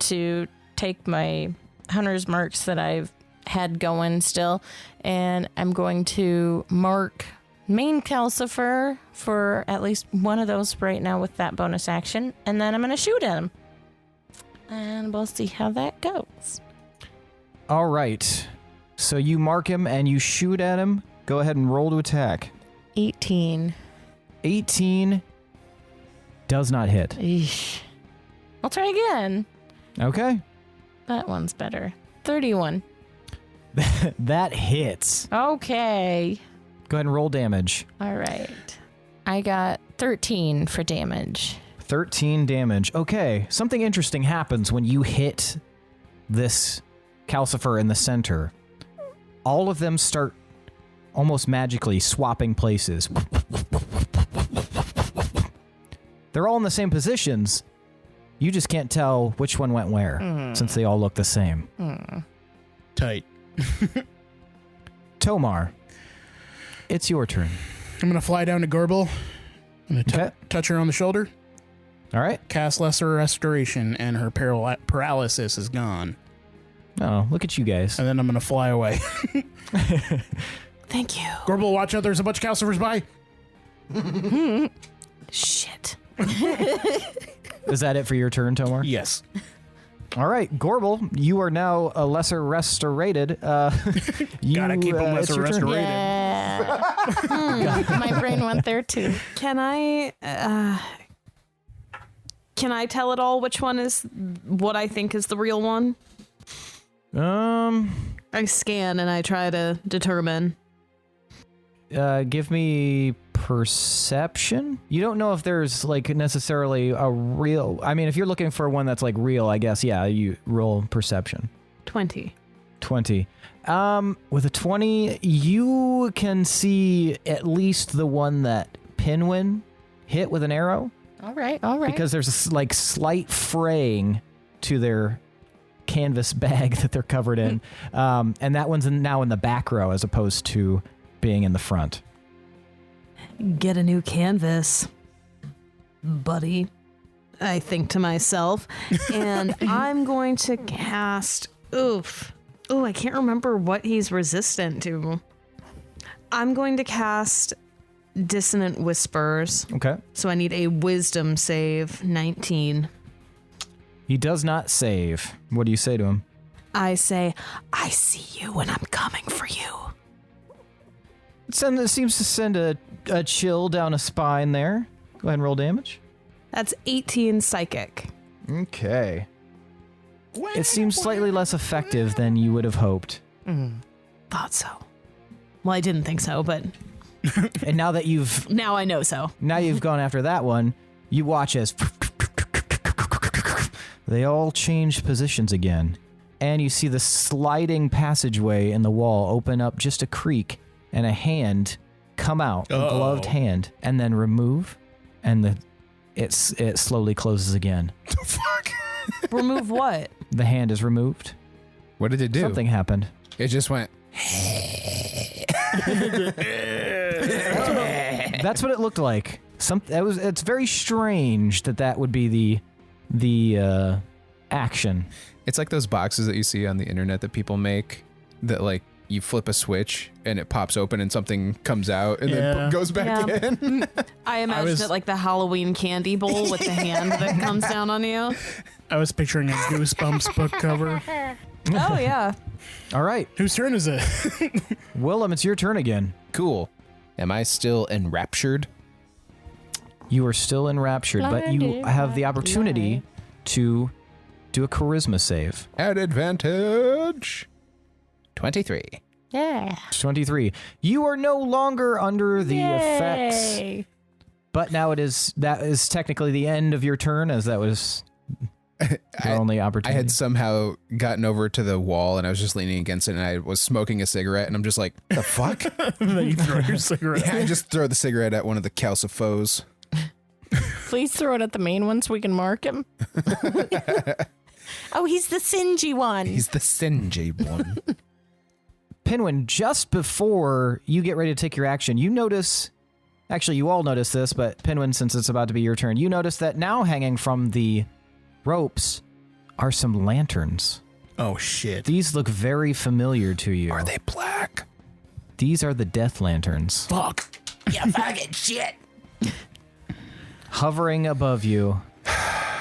to take my hunter's marks that I've had going still, and I'm going to mark main Calcifer for at least one of those right now with that bonus action, and then I'm going to shoot at him. And we'll see how that goes. All right. So you mark him and you shoot at him. Go ahead and roll to attack. 18. 18 does not hit. Eesh. I'll try again. Okay. That one's better. 31. That hits. Okay. Go ahead and roll damage. All right. I got 13 for damage. 13 damage. Okay. Something interesting happens when you hit this Calcifer in the center. All of them start almost magically swapping places. They're all in the same positions. You just can't tell which one went where, since they all look the same. Tight. Tomar, it's your turn. I'm going to fly down to Gorbel. I'm going to Okay. touch her on the shoulder, All right. cast Lesser Restoration, and her paralysis is gone. Oh, look at you guys. And then I'm going to fly away. Thank you. Gorbel, watch out. There's a bunch of Calcifers by. Shit. Is that it for your turn, Tomar? Yes. All right, Gorbel, you are now a lesser restorated. Gotta keep 'em it's lesser your turn. restorated. Yeah. My brain went there too. Can I tell it all which one is what I think is the real one? I scan and I try to determine. Give me perception. You don't know if there's like necessarily a real. I mean, if you're looking for one that's like real, I guess you roll perception. 20. 20. With a 20, you can see at least the one that Pinwin hit with an arrow. All right. Because there's a like slight fraying to their canvas bag that they're covered in, and that one's now in the back row as opposed to being in the front. Get a new canvas, buddy, I think to myself, and I'm going to cast. I can't remember what he's resistant to. I'm going to cast Dissonant Whispers. Okay. So I need a Wisdom save, 19. He does not save. What do you say to him? I say, I see you and I'm coming for you. It seems to send a chill down a spine there. Go ahead and roll damage. That's 18 psychic. Okay. It seems slightly less effective than you would have hoped. Thought so. Well, I didn't think so, but And now that now I know so. Now you've gone after that one, you watch as they all change positions again. And you see the sliding passageway in the wall open up just a creak and a hand come out, a gloved hand, and then remove, and it slowly closes again. The fuck? Remove what? The hand is removed. What did it do? Something happened. It just went. That's what it looked like. It's very strange that would be the action. It's like those boxes that you see on the internet that people make that like you flip a switch and it pops open and something comes out and then goes back in. I imagined it like the Halloween candy bowl with the hand that comes down on you. I was picturing a Goosebumps book cover. Oh, yeah. All right. Whose turn is it? Willem, it's your turn again. Cool. Am I still enraptured? You are still enraptured, but you have the opportunity to do a charisma save. At advantage. 23. Yeah. 23. You are no longer under the effects, but now that is technically the end of your turn, as that was your only opportunity. I had somehow gotten over to the wall and I was just leaning against it and I was smoking a cigarette and I'm just like, the fuck? And then you throw your cigarette. Yeah, I just throw the cigarette at one of the calcifos. Please throw it at the main one so we can mark him. Oh, he's the singy one. He's the singy one. Pinwin, just before you get ready to take your action, you notice, actually you all notice this, but Pinwin, since it's about to be your turn, you notice that now hanging from the ropes are some lanterns. Oh, shit. These look very familiar to you. Are they black? These are the death lanterns. Fuck. You fucking shit. Hovering above you.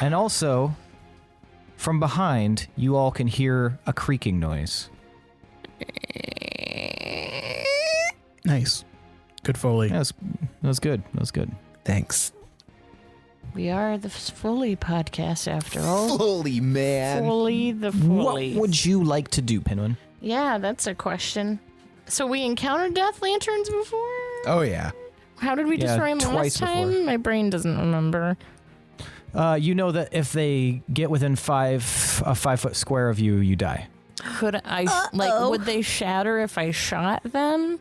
And also, from behind, you all can hear a creaking noise. Nice. Good Foley. That was good. That was good. Thanks. We are the Foley podcast after all. Foley, man. Foley the Foley. What would you like to do, Pinwin? Yeah, that's a question. So we encountered death lanterns before? Oh, yeah. How did we destroy them twice last time? before. My brain doesn't remember. You know that if they get within a 5-foot square of you, you die. Could I, would they shatter if I shot them?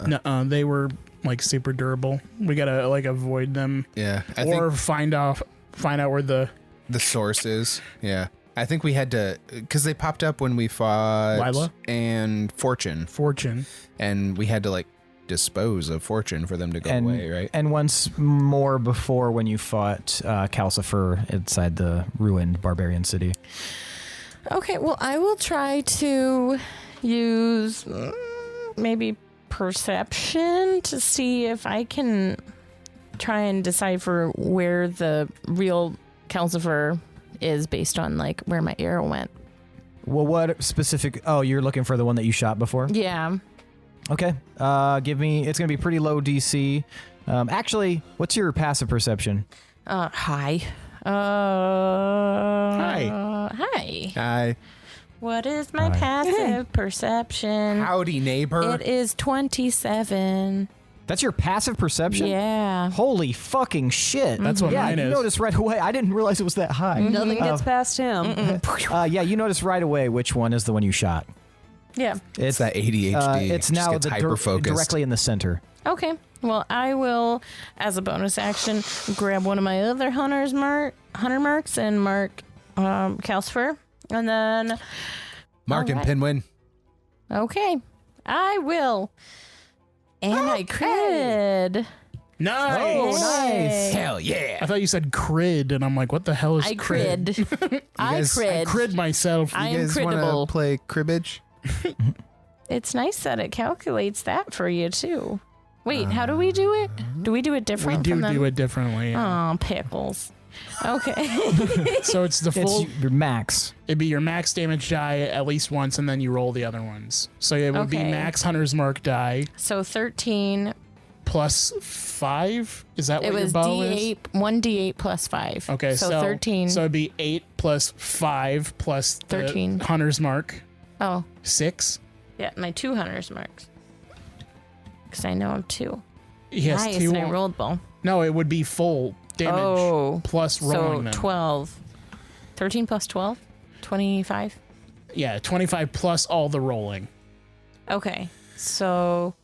Nuh-uh, they were like super durable. We gotta like avoid them. Yeah. I Or think find out where the source is. Yeah. I think we had to, because they popped up when we fought Lila? and Fortune, and we had to like dispose of Fortune for them to go away, right? And once more before when you fought Calcifer inside the ruined barbarian city. Okay, well, I will try to use maybe perception to see if I can try and decipher where the real Calcifer is based on like where my arrow went. Well, what specific? Oh, you're looking for the one that you shot before? Yeah. Okay. It's going to be pretty low DC. Actually, what's your passive perception? Hi. Hi. Hi. What is my Hi. passive perception? Howdy, neighbor. It is 27. That's your passive perception? Yeah. Holy fucking shit. That's what mine you is. noticed right away. I didn't realize it was that high. Nothing gets past him. Yeah, you noticed right away which one is the one you shot. Yeah. It's that ADHD. It's Just now gets the hyper-focused. directly in the center. Okay. Well, I will, as a bonus action, grab one of my other hunter marks and mark Calcifer. And then... Mark and Alright. Pinwin. Okay. I will. And I crit. Nice. Oh, nice. Yay. Hell yeah. I thought you said crid, and I'm like, what the hell is I crid? crid. I guys- crid. I crid myself. I You am guys want crittable. to play cribbage? It's nice that it calculates that for you, too. Wait, how do we do it? Do we do it we different do from them? do it differently. Oh, pickles. Okay. So it's the full. It's your max. It'd be your max damage die at least once, and then you roll the other ones. So it would be Okay. max Hunter's Mark die So 13. plus 5. Is that It what your was bow is? D8, 1d8 plus 5. Okay, So 13. So it'd be 8 plus 5 plus the 13. Hunter's Mark. Oh, 6. yeah, my 2 hunters marks. Because I know I'm 2. Yes, Nice, 2. and I rolled bow. No, it would be full damage Oh. plus rolling So them. 12. 13 plus 12? 25? Yeah, 25 plus all the rolling. Okay, so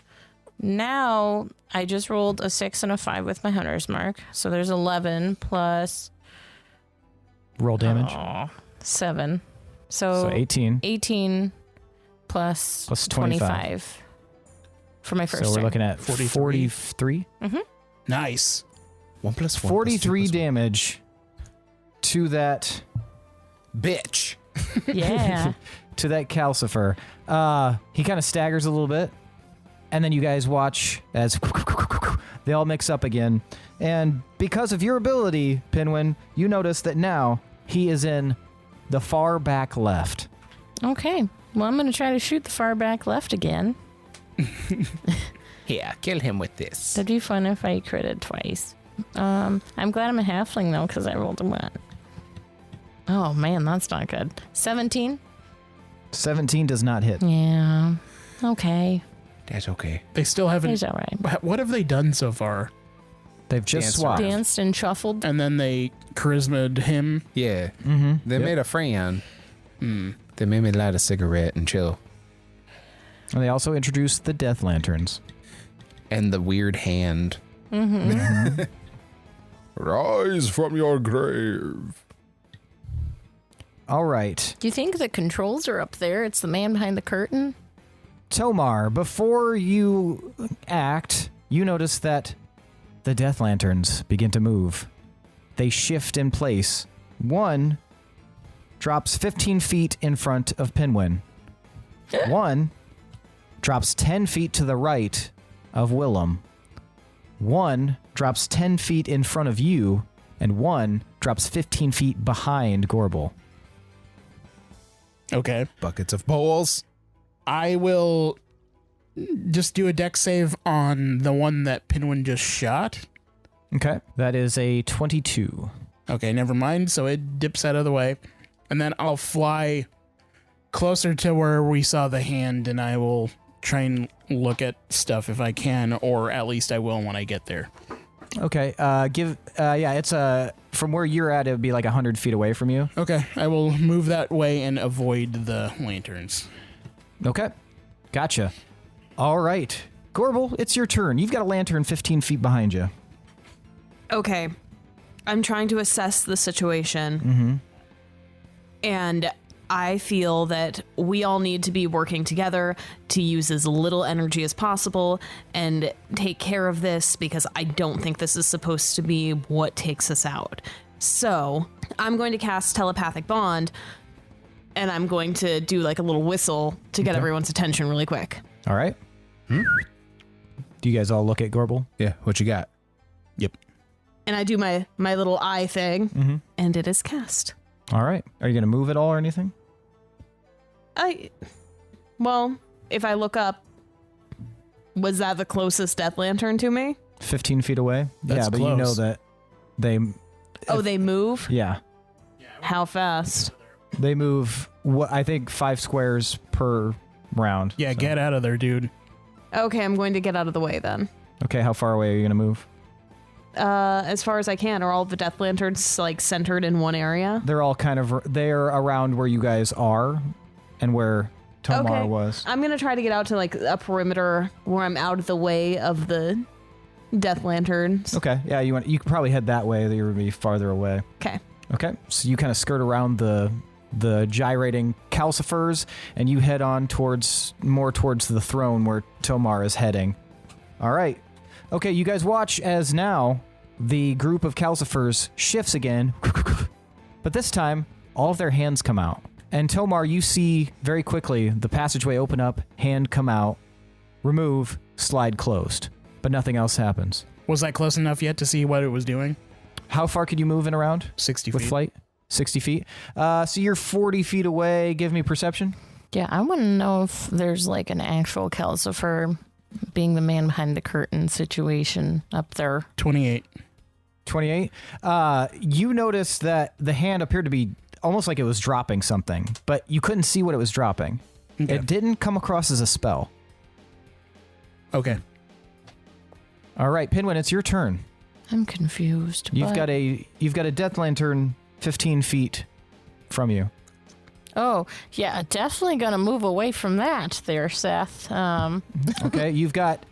now I just rolled a 6 and a 5 with my hunter's mark. So there's 11 plus Roll damage. 7. So 18. 18 plus, Plus 25. for my first So we're turn. looking at 43. 43? Nice. 1 plus 1 43 plus 2 plus damage to that 1. Bitch. Yeah. to that Calcifer. He kind of staggers a little bit, and then you guys watch as they all mix up again. And because of your ability, Pinwin, you notice that now he is in the far back left. Okay. Well, I'm going to try to shoot the far back left again. Yeah, kill him with this. That'd be fun if I critted twice. I'm glad I'm a halfling, though, because I rolled a 1. Oh, man, that's not good. 17? 17 does not hit. Yeah. Okay. That's okay. They still haven't. He's all right. What have they done so far? They've just Dance swapped. Danced and shuffled. And then they charisma'd him. Yeah. Mm-hmm. They made a friend. Hmm. They made me light a cigarette and chill. And they also introduced the death lanterns. And the weird hand. Mm-hmm. Rise from your grave. All right. Do you think the controls are up there? It's the man behind the curtain? Tomar, before you act, you notice that the death lanterns begin to move. They shift in place. One drops 15 feet in front of Pinwin. One drops 10 feet to the right of Willem. One drops 10 feet in front of you, and one drops 15 feet behind Gorbel. Okay. Buckets of bowls. I will just do a deck save on the one that Pinwin just shot. Okay. That is a 22. Okay, never mind. So it dips out of the way. And then I'll fly closer to where we saw the hand, and I will try and look at stuff if I can, or at least I will when I get there. Okay. It's from where you're at, it would be like 100 feet away from you. Okay, I will move that way and avoid the lanterns. Okay. Gotcha. All right. Gorbel, it's your turn. You've got a lantern 15 feet behind you. Okay. I'm trying to assess the situation. Mm-hmm. And I feel that we all need to be working together to use as little energy as possible and take care of this, because I don't think this is supposed to be what takes us out. So I'm going to cast Telepathic Bond, and I'm going to do like a little whistle to get Okay. everyone's attention really quick. All right. Do you guys all look at Gorbel? Yeah, what you got? And I do my little eye thing, Mm-hmm. and it is cast. All right. Are you going to move at all or anything? Well, if I look up, Was that the closest death lantern to me? 15 feet away? That's yeah, but close. you know that they... They move? Yeah. How fast? They move, I think, 5 squares per round. Yeah, so. get out of there, dude. Okay, I'm going to get out of the way then. Okay, how far away are you going to move? As far as I can. Are all the death lanterns like centered in one area? They're all they're around where you guys are and where Tomar Okay. was. I'm going to try to get out to like a perimeter where I'm out of the way of the death lanterns. Okay, yeah, you could probably head that way. You're going to be farther away. Okay. Okay, so you kind of skirt around the gyrating calcifers and you head on more towards the throne where Tomar is heading. All right. Okay, you guys watch as now the group of calcifers shifts again, but this time all of their hands come out. And Tomar, you see very quickly the passageway open up, hand come out, remove, slide closed, but nothing else happens. Was I close enough yet to see what it was doing? How far could you move in a round? 60 with feet. flight? 60 feet. So you're 40 feet away. Give me perception. Yeah, I want to know if there's like an actual calcifer being the man behind the curtain situation up there. 28. 28. You noticed that the hand appeared to be almost like it was dropping something, but you couldn't see what it was dropping. Okay. It didn't come across as a spell. Okay. All right, Pinwin, it's your turn. I'm confused. You've got a death lantern 15 feet from you. Oh, yeah, definitely going to move away from that there, Seth. Okay, you've got,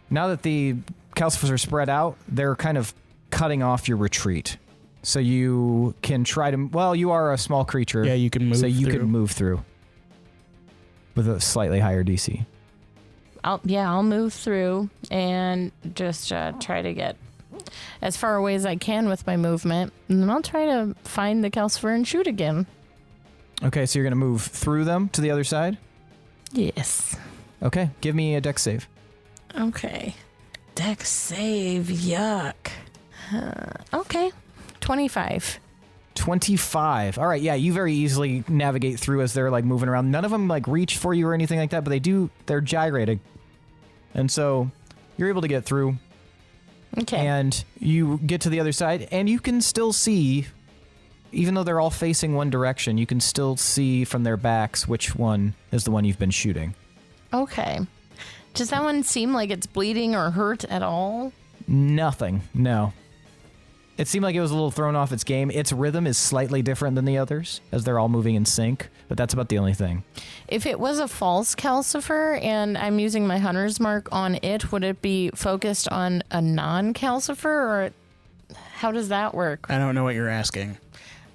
now that the calcifers are spread out, they're kind of cutting off your retreat. So you can try to, well, you are a small creature. Yeah, you can move So you through. can move through with a slightly higher DC. I'll move through and just try to get as far away as I can with my movement, and then I'll try to find the calcifer and shoot again. Okay, so you're going to move through them to the other side? Yes. Okay, give me a dex save. Okay. Dex save, yuck. Okay. 25. 25. All right, yeah, you very easily navigate through as they're like moving around. None of them like reach for you or anything like that, but they're gyrating. And so you're able to get through. Okay. And you get to the other side, and you can still see, even though they're all facing one direction, you can still see from their backs which one is the one you've been shooting. Okay. Does that one seem like it's bleeding or hurt at all? Nothing, no. It seemed like it was a little thrown off its game. Its rhythm is slightly different than the others, as they're all moving in sync, but that's about the only thing. If it was a false calcifer and I'm using my hunter's mark on it, would it be focused on a non-calcifer, or how does that work? I don't know what you're asking.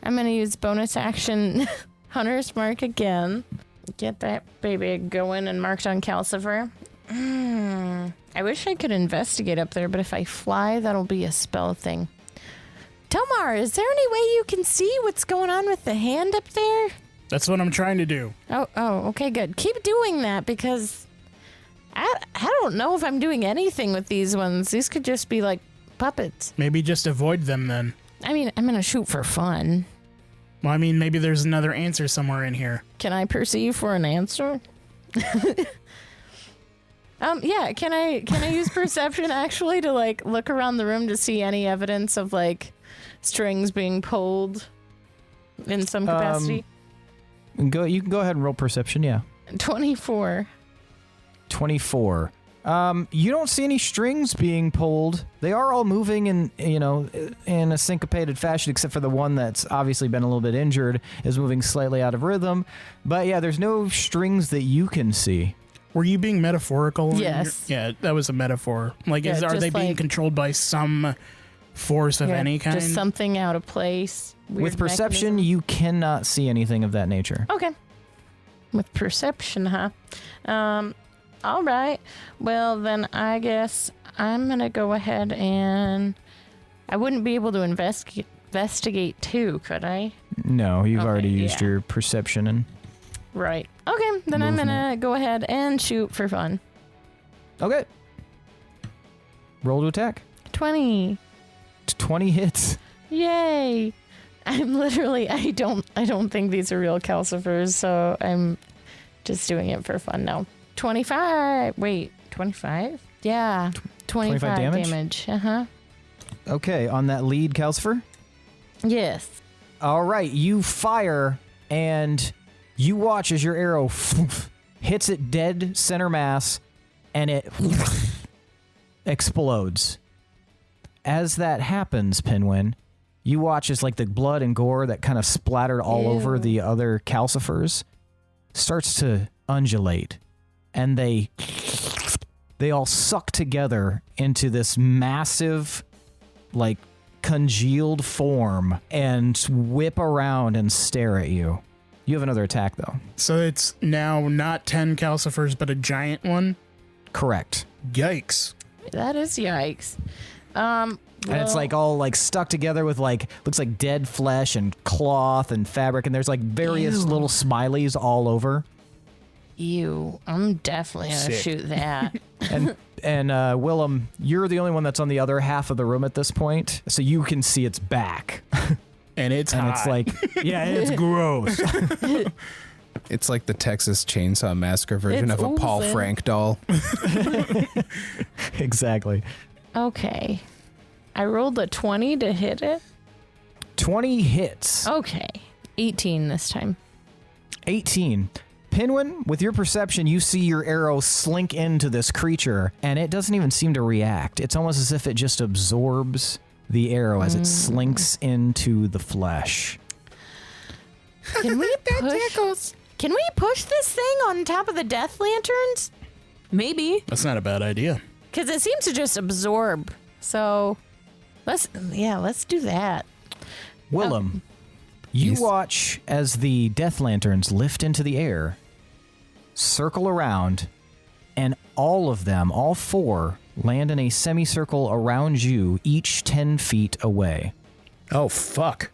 I'm going to use bonus action hunter's mark again. Get that baby going and marked on calcifer. I wish I could investigate up there, but if I fly, that'll be a spell thing. Tomar, is there any way you can see what's going on with the hand up there? That's what I'm trying to do. Oh, okay, good. Keep doing that, because I don't know if I'm doing anything with these ones. These could just be like puppets. Maybe just avoid them then. I mean, I'm going to shoot for fun. Well, I mean, maybe there's another answer somewhere in here. Can I perceive for an answer? Yeah, can I use perception actually to like look around the room to see any evidence of like strings being pulled in some capacity? You can go ahead and roll perception, yeah. 24. 24. You don't see any strings being pulled. They are all moving in a syncopated fashion, except for the one that's obviously been a little bit injured, is moving slightly out of rhythm. But yeah, there's no strings that you can see. Were you being metaphorical? Yes. Yeah, that was a metaphor. Like, Yeah, are just they being like- controlled by some force of any kind? Just something out of place. With weird perception, mechanism. you cannot see anything of that nature. Okay. With perception, huh? All right. Well, then I guess I'm going to go ahead and I wouldn't be able to investigate too, could I? No, you've Okay, already used yeah. your perception and... Right. Okay, then I'm going to go ahead and shoot for fun. Okay. Roll to attack. 20. 20 hits. Yay. I'm literally I don't think these are real calcifers, so I'm just doing it for fun now. 25. Wait. 25? Yeah. 25 damage. Uh-huh. Okay, on that lead, Calcifer? Yes. All right, you fire, and you watch as your arrow hits it dead center mass, and it explodes. As that happens, Pinwin, you watch as like the blood and gore that kind of splattered all over the other calcifers starts to undulate, and they all suck together into this massive, like, congealed form and whip around and stare at you. You have another attack, though. So it's now not 10 calcifers, but a giant one? Correct. Yikes. That is yikes. And it's like all like stuck together with like, looks like dead flesh and cloth and fabric, and there's like various little smileys all over. Ew. I'm definitely going to Sick. shoot that. And Willem, you're the only one that's on the other half of the room at this point, so you can see its back. And it's And hot. it's like, yeah, it's gross. It's like the Texas Chainsaw Massacre version It's of a Paul oozing. Frank doll. Exactly. Okay. I rolled a 20 to hit it. 20 hits. Okay. 18 this time. 18. Pinwin, with your perception, you see your arrow slink into this creature, and it doesn't even seem to react. It's almost as if it just absorbs the arrow as it slinks into the flesh. Can we push this thing on top of the death lanterns? Maybe. That's not a bad idea. Because it seems to just absorb. So let's do that. Willem, you Yes. watch as the death lanterns lift into the air, circle around, and all of them, all four, land in a semicircle around you, each 10 feet away. Oh, fuck.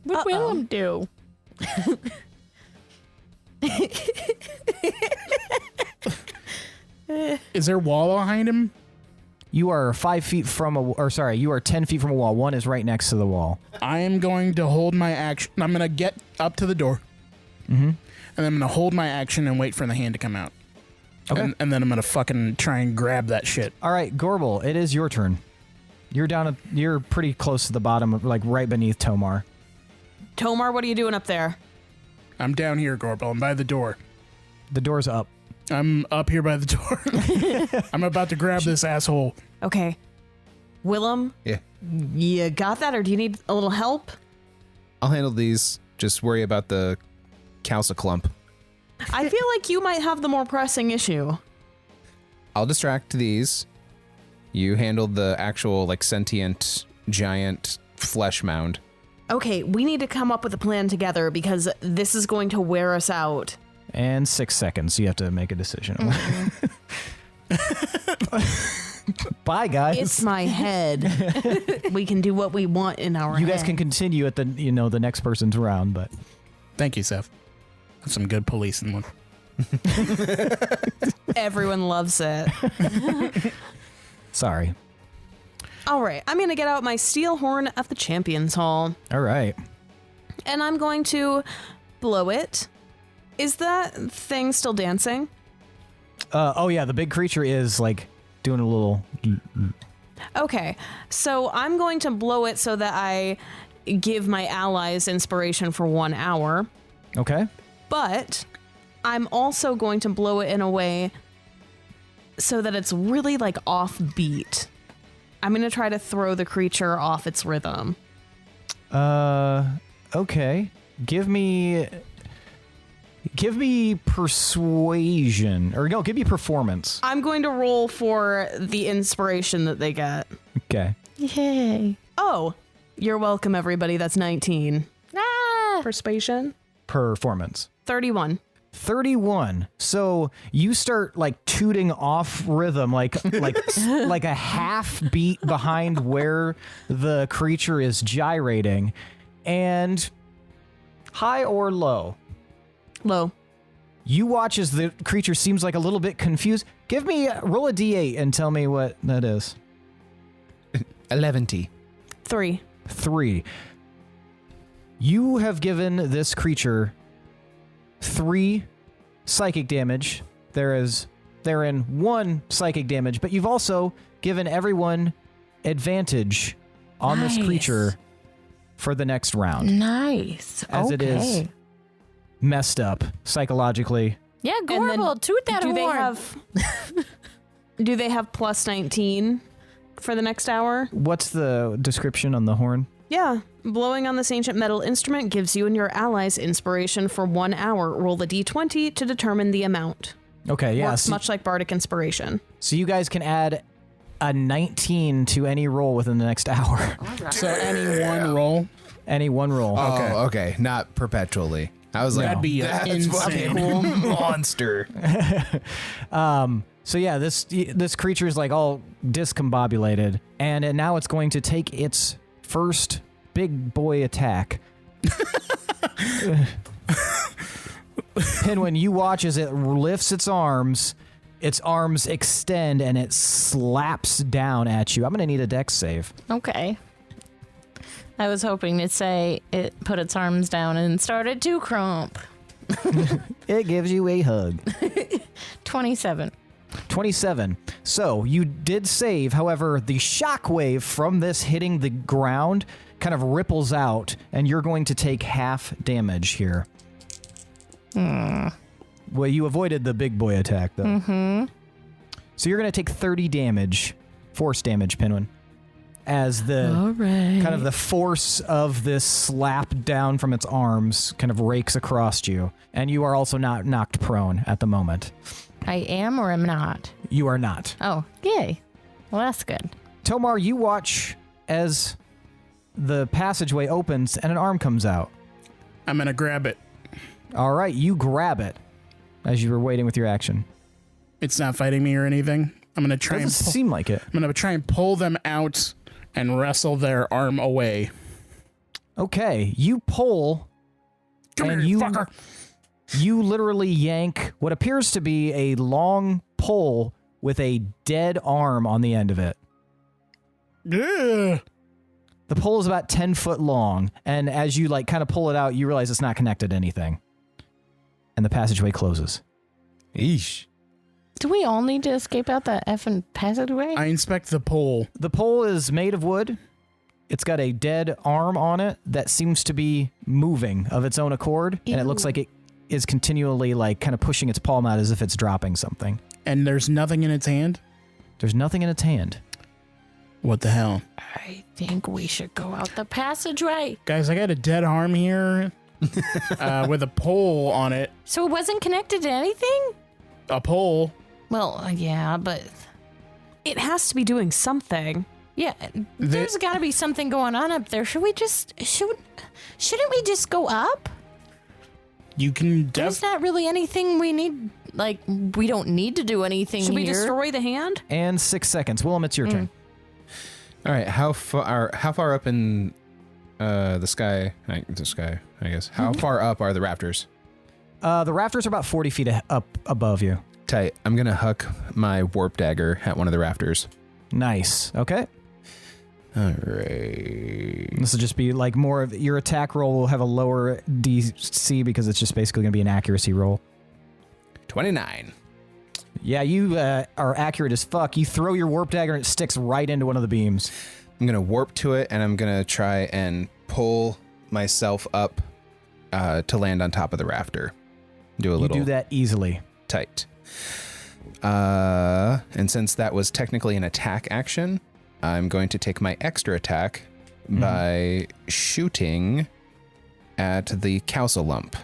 What will Willem do? Is there a wall behind him? You are 5 feet from you are 10 feet from a wall. One is right next to the wall. I am going to hold my action. I'm going to get up to the door. Mm-hmm. And I'm going to hold my action and wait for the hand to come out. Okay. And then I'm going to fucking try and grab that shit. All right, Gorbel, it is your turn. You're pretty close to the bottom, like right beneath Tomar. Tomar, what are you doing up there? I'm down here, Gorbel. I'm by the door. The door's up. I'm up here by the door. I'm about to grab this asshole. Okay. Willem? Yeah. You got that, or do you need a little help? I'll handle these. Just worry about the Calca clump. I feel like you might have the more pressing issue. I'll distract these. You handle the actual, like, sentient, giant flesh mound. Okay, we need to come up with a plan together because this is going to wear us out. And 6 seconds. You have to make a decision. Bye, guys. It's my head. We can do what we want in our You head. guys can continue at the next person's round, but Thank you, Seth. That's some good policing one. Everyone loves it. sorry. All right, I'm going to get out my steel horn of the Champions Hall, All right. and I'm going to blow it. Is that thing still dancing? Oh yeah, the big creature is like doing a little. Okay, so I'm going to blow it so that I give my allies inspiration for 1 hour, Okay. but I'm also going to blow it in a way so that it's really like offbeat. I'm going to try to throw the creature off its rhythm. Okay. Give me persuasion, or no, give me performance. I'm going to roll for the inspiration that they get. Okay. Yay. Oh, you're welcome, everybody. That's 19. Ah! Persuasion? Performance. 31. 31. So you start like tooting off rhythm, like a half beat behind where the creature is gyrating, and high or low. Low. You watch as the creature seems like a little bit confused. Roll a d8 and tell me what that is. 11. 3. 3. You have given this creature 3 psychic damage. There is therein 1 psychic damage, but you've also given everyone advantage on this creature for the next round. Nice. As it is messed up psychologically. Yeah, Gorbel, toot that horn. Do they have plus 19 for the next hour? What's the description on the horn? Yeah. Blowing on this ancient metal instrument gives you and your allies inspiration for 1 hour. Roll a d20 to determine the amount. Okay, yeah. Works much like Bardic Inspiration. So you guys can add a 19 to any roll within the next hour. So any one roll? Any one roll. Oh, okay. Not perpetually. I was like, That'd be that's insane. fucking cool monster. So yeah, this creature is like all discombobulated, and now it's going to take its first big boy attack. Pinwin, you watch as it lifts its arms extend, and it slaps down at you. I'm going to need a dex save. Okay. I was hoping to say it put its arms down and started to crump. It gives you a hug. 27. 27. So you did save. However, the shockwave from this hitting the ground kind of ripples out, and you're going to take half damage here. Well, you avoided the big boy attack, though. Mm-hmm. So you're going to take 30 damage, force damage, Pinwin, as the kind of the force of this slap down from its arms kind of rakes across you. And you are also not knocked prone at the moment. I am or am not? You are not. Oh, yay. Well, that's good. Tomar, you watch as the passageway opens and an arm comes out. I'm going to grab it. All right, you grab it as you were waiting with your action. It's not fighting me or anything. I'm going to try Doesn't seem like it. I'm going to try and pull them out and wrestle their arm away. Okay, you pull, Come and here, fucker. You literally yank what appears to be a long pole with a dead arm on the end of it. Ugh. The pole is about 10 foot long, and as you like kind of pull it out, you realize it's not connected to anything. And the passageway closes. Eesh. Do we all need to escape out that effing passageway? I inspect the pole. The pole is made of wood. It's got a dead arm on it that seems to be moving of its own accord, and it looks like it is continually like kind of pushing its palm out as if it's dropping something. And there's nothing in its hand? There's nothing in its hand. What the hell? I think we should go out the passageway. Guys, I got a dead arm here with a pole on it. So it wasn't connected to anything? A pole? Well, yeah, but It has to be doing something. yeah, there's got to be something going on up there. Shouldn't we just go up? You can There's not really anything we need. Like, we don't need to do anything Should we here. destroy the hand? And 6 seconds. Willem, it's your turn. All right, how far up in the sky, I guess. How far up are the rafters? The rafters are about 40 feet up above you. Tight. I'm going to huck my warp dagger at one of the rafters. Nice. Okay. All right. This will just be like more of your attack roll will have a lower DC because it's just basically going to be an accuracy roll. 29. Yeah, you are accurate as fuck. You throw your warp dagger and it sticks right into one of the beams. I'm going to warp to it, and I'm going to try and pull myself up to land on top of the rafter. Do a little. You do that easily. Tight. And since that was technically an attack action, I'm going to take my extra attack by shooting at the Council Lump.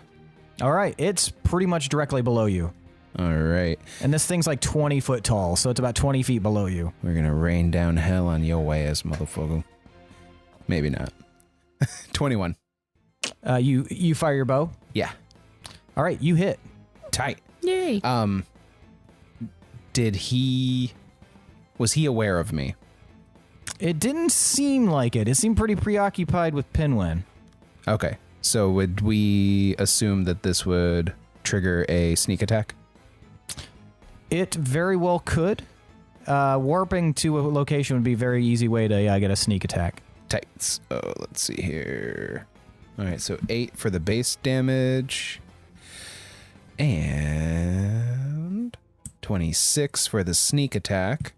All right, it's pretty much directly below you. All right. And this thing's like 20 foot tall, so it's about 20 feet below you. We're going to rain down hell on your ass, motherfucker. Maybe not. 21. You fire your bow? Yeah. All right, you hit. Tight. Yay. Was he aware of me? It didn't seem like it. It seemed pretty preoccupied with Pinwin. Okay. So would we assume that this would trigger a sneak attack? It very well could. Warping to a location would be a very easy way to get a sneak attack. Tight. So let's see here. All right, so 8 for the base damage. And 26 for the sneak attack.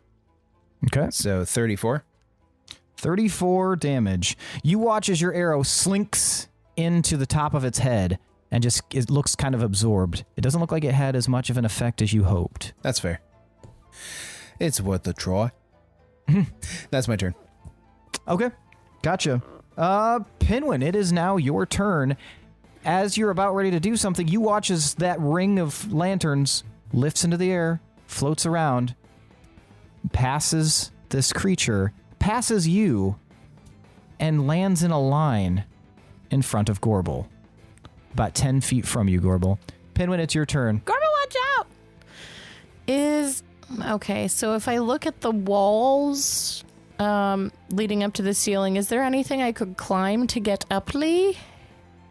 Okay. So 34. 34 damage. You watch as your arrow slinks into the top of its head and it looks kind of absorbed. It doesn't look like it had as much of an effect as you hoped. That's fair. It's worth a try. That's my turn. Okay. Gotcha. Pinwin, it is now your turn. As you're about ready to do something, you watch as that ring of lanterns lifts into the air, floats around, passes this creature, passes you, and lands in a line in front of Gorbel. About 10 feet from you, Gorbel. Pinwin, it's your turn. Gorbel, watch out! Okay, so if I look at the walls leading up to the ceiling, is there anything I could climb to get up, Lee?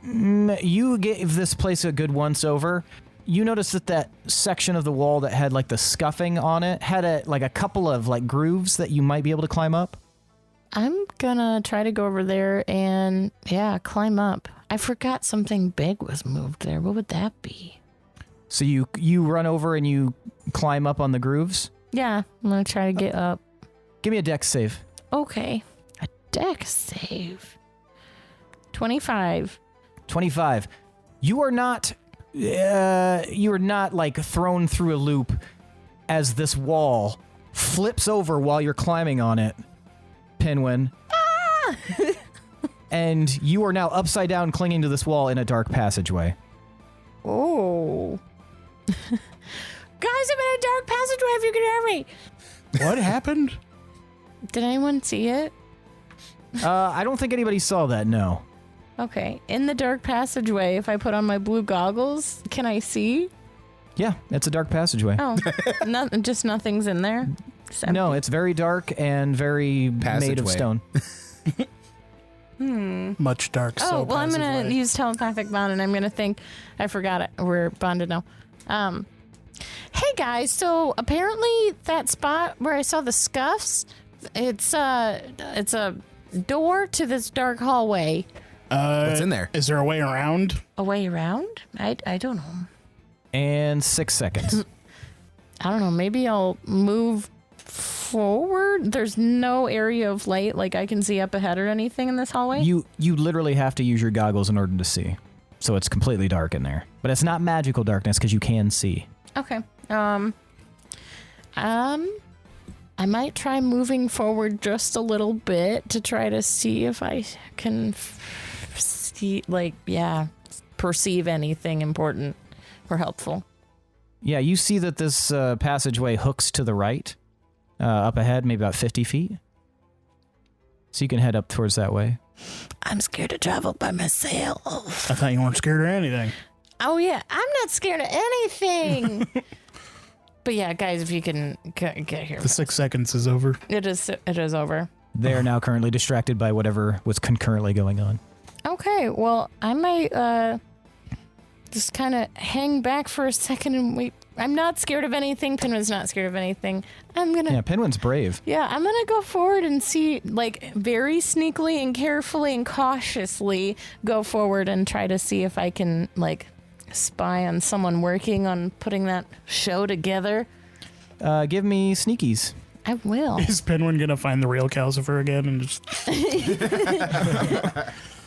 You gave this place a good once over. You noticed that section of the wall that had like the scuffing on it had a couple of like grooves that you might be able to climb up. I'm gonna try to go over there and climb up. I forgot something big was moved there. What would that be? So you run over and you climb up on the grooves? Yeah, I'm gonna try to get up. Give me a dex save. Okay, a dex save. 25. 25. You are not like thrown through a loop as this wall flips over while you're climbing on it, Pinwin. Ah! And you are now upside down clinging to this wall in a dark passageway. Oh. Guys, I'm in a dark passageway if you can hear me. What happened? Did anyone see it? I don't think anybody saw that, no. Okay. In the dark passageway, if I put on my blue goggles, can I see? Yeah, it's a dark passageway. Oh, just nothing's in there? No, it's very dark and very made of stone. Much dark. Oh, well, I'm going to use telepathic bond, and I'm going to think, I forgot it. We're bonded now. Hey, guys, so apparently that spot where I saw the scuffs, it's a door to this dark hallway. What's in there? Is there a way around? A way around? I don't know. And 6 seconds. I don't know. Maybe I'll move forward. There's no area of light like I can see up ahead or anything in this hallway. You literally have to use your goggles in order to see. So it's completely dark in there. But it's not magical darkness because you can see. Okay. I might try moving forward just a little bit to try to see if I can perceive anything important or helpful. Yeah, you see that this passageway hooks to the right, up ahead, maybe about 50 feet. So you can head up towards that way. I'm scared to travel by myself. I thought you weren't scared of anything. Oh, yeah. I'm not scared of anything. But yeah, guys, if you can get here. The 6 seconds is over. It is over. They're now currently distracted by whatever was concurrently going on. Okay, well, I might just kind of hang back for a second and wait. I'm not scared of anything. Pinwin's not scared of anything. Yeah, Pinwin's brave. Yeah, I'm going to go forward and see, like, very sneakily and carefully and cautiously go forward and try to see if I can, like, spy on someone working on putting that show together. Give me sneakies. I will. Is Pinwin going to find the real Calcifer again and just...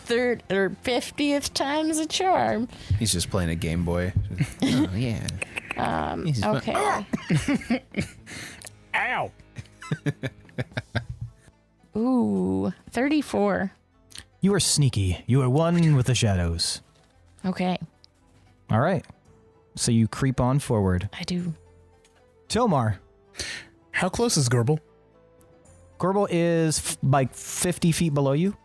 Third or 50th time's a charm. He's just playing a Game Boy. Oh, yeah. Okay. Ow! Ooh, 34. You are sneaky. You are one with the shadows. Okay, All right. So you creep on forward. I do. Tomar. How close is Gorbel? Gorbel is like 50 feet below you.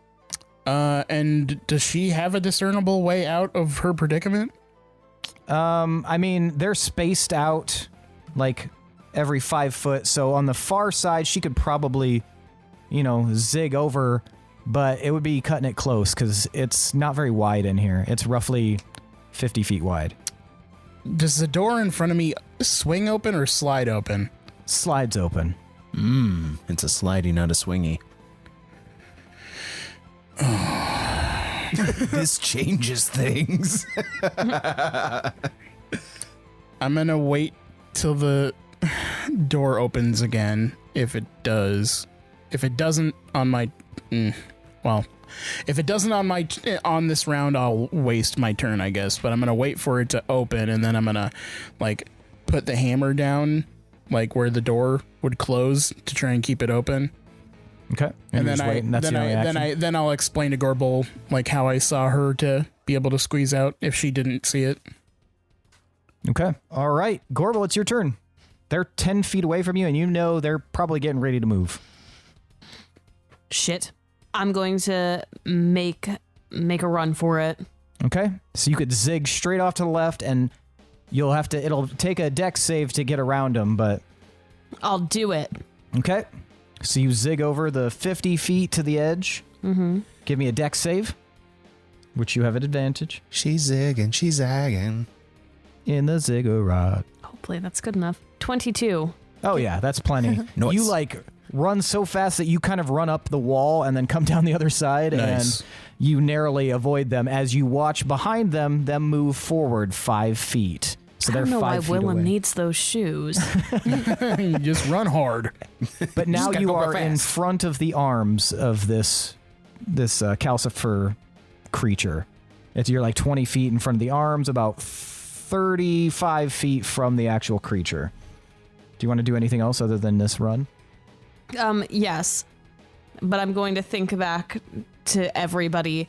And does she have a discernible way out of her predicament? I mean, they're spaced out like every 5 foot. So on the far side, she could probably, zig over, but it would be cutting it close because it's not very wide in here. It's roughly 50 feet wide. Does the door in front of me swing open or slide open? Slides open. It's a slidey, not a swingy. This changes things. I'm gonna wait till the door opens again. If it does. If it doesn't on my... if it doesn't on this round, I'll waste my turn, I guess. But I'm going to wait for it to open, and then I'm going to, like, put the hammer down, like, where the door would close to try and keep it open. Okay. And then I'll explain to Gorbel, like, how I saw her to be able to squeeze out if she didn't see it. Okay. All right. Gorbel, it's your turn. They're 10 feet away from you, and you know they're probably getting ready to move. Shit. I'm going to make a run for it. Okay. So you could zig straight off to the left, and it'll take a dex save to get around them, but... I'll do it. Okay. So you zig over the 50 feet to the edge. Mm-hmm. Give me a dex save, which you have an advantage. She's zigging, she's zagging. In the ziggurat. Hopefully that's good enough. 22. Oh, yeah, that's plenty. Nice. You, like, run so fast that you kind of run up the wall and then come down the other side, Nice. and you narrowly avoid them as you watch behind them move forward 5 feet. So I they're don't know 5 why feet Willem away. needs those shoes. You just run hard. But now gotta you go are in fast. front of the arms of this calcifer creature. You're like 20 feet in front of the arms, about 35 feet from the actual creature. Do you want to do anything else other than this run? Yes. But I'm going to think back to everybody.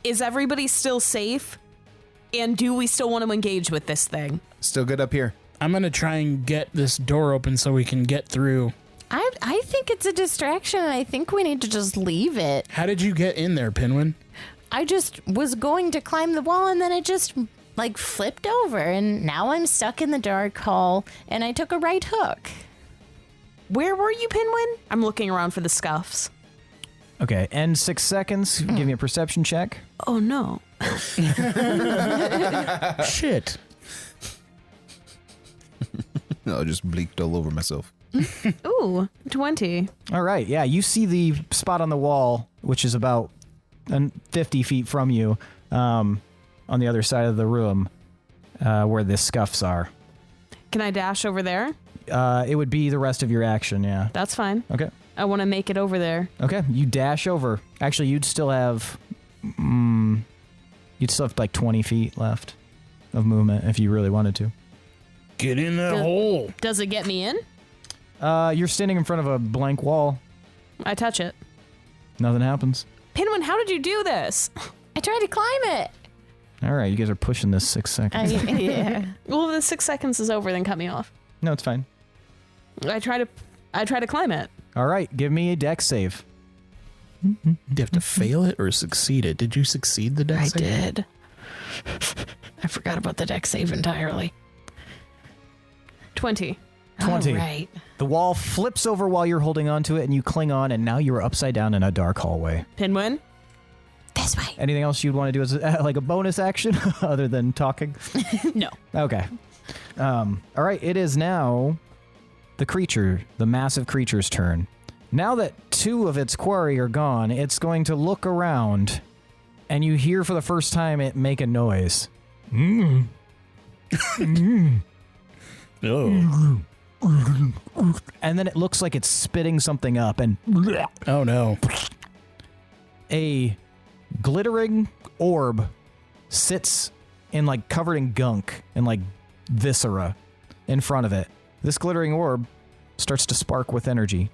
Is everybody still safe? And do we still want to engage with this thing? Still good up here. I'm going to try and get this door open so we can get through. I think it's a distraction. I think we need to just leave it. How did you get in there, Pinwin? I just was going to climb the wall and then it just like flipped over and now I'm stuck in the dark hall and I took a right hook. Where were you, Pinwin? I'm looking around for the scuffs. Okay, end 6 seconds. Give me a perception check. Oh, no. Shit. I just bleaked all over myself. Ooh, 20. All right, yeah, you see the spot on the wall, which is about 50 feet from you, on the other side of the room, where the scuffs are. Can I dash over there? It would be the rest of your action, yeah. That's fine. Okay. I want to make it over there. Okay, you dash over. Actually, you'd still have like 20 feet left of movement if you really wanted to. Get in that hole. Does it get me in? You're standing in front of a blank wall. I touch it. Nothing happens. Pinwin, how did you do this? I tried to climb it. All right, you guys are pushing this 6 seconds. Yeah. Well, if the 6 seconds is over, then cut me off. No, it's fine. I try to climb it. All right, give me a dex save. Do you have to fail it or succeed it? Did you succeed the dex save? did. I forgot about the deck save entirely. 20. 20. All right. The wall flips over while you're holding onto it, and you cling on, and now you're upside down in a dark hallway. Pinwin? This way. Anything else you'd want to do as like a bonus action other than talking? No. Okay. All right, it is now the massive creature's turn. Now that 2 of its quarry are gone, it's going to look around, and you hear for the first time it make a noise. Oh. And then it looks like it's spitting something up, and Oh no. a glittering orb sits in like covered in gunk and like viscera in front of it. This glittering orb starts to spark with energy.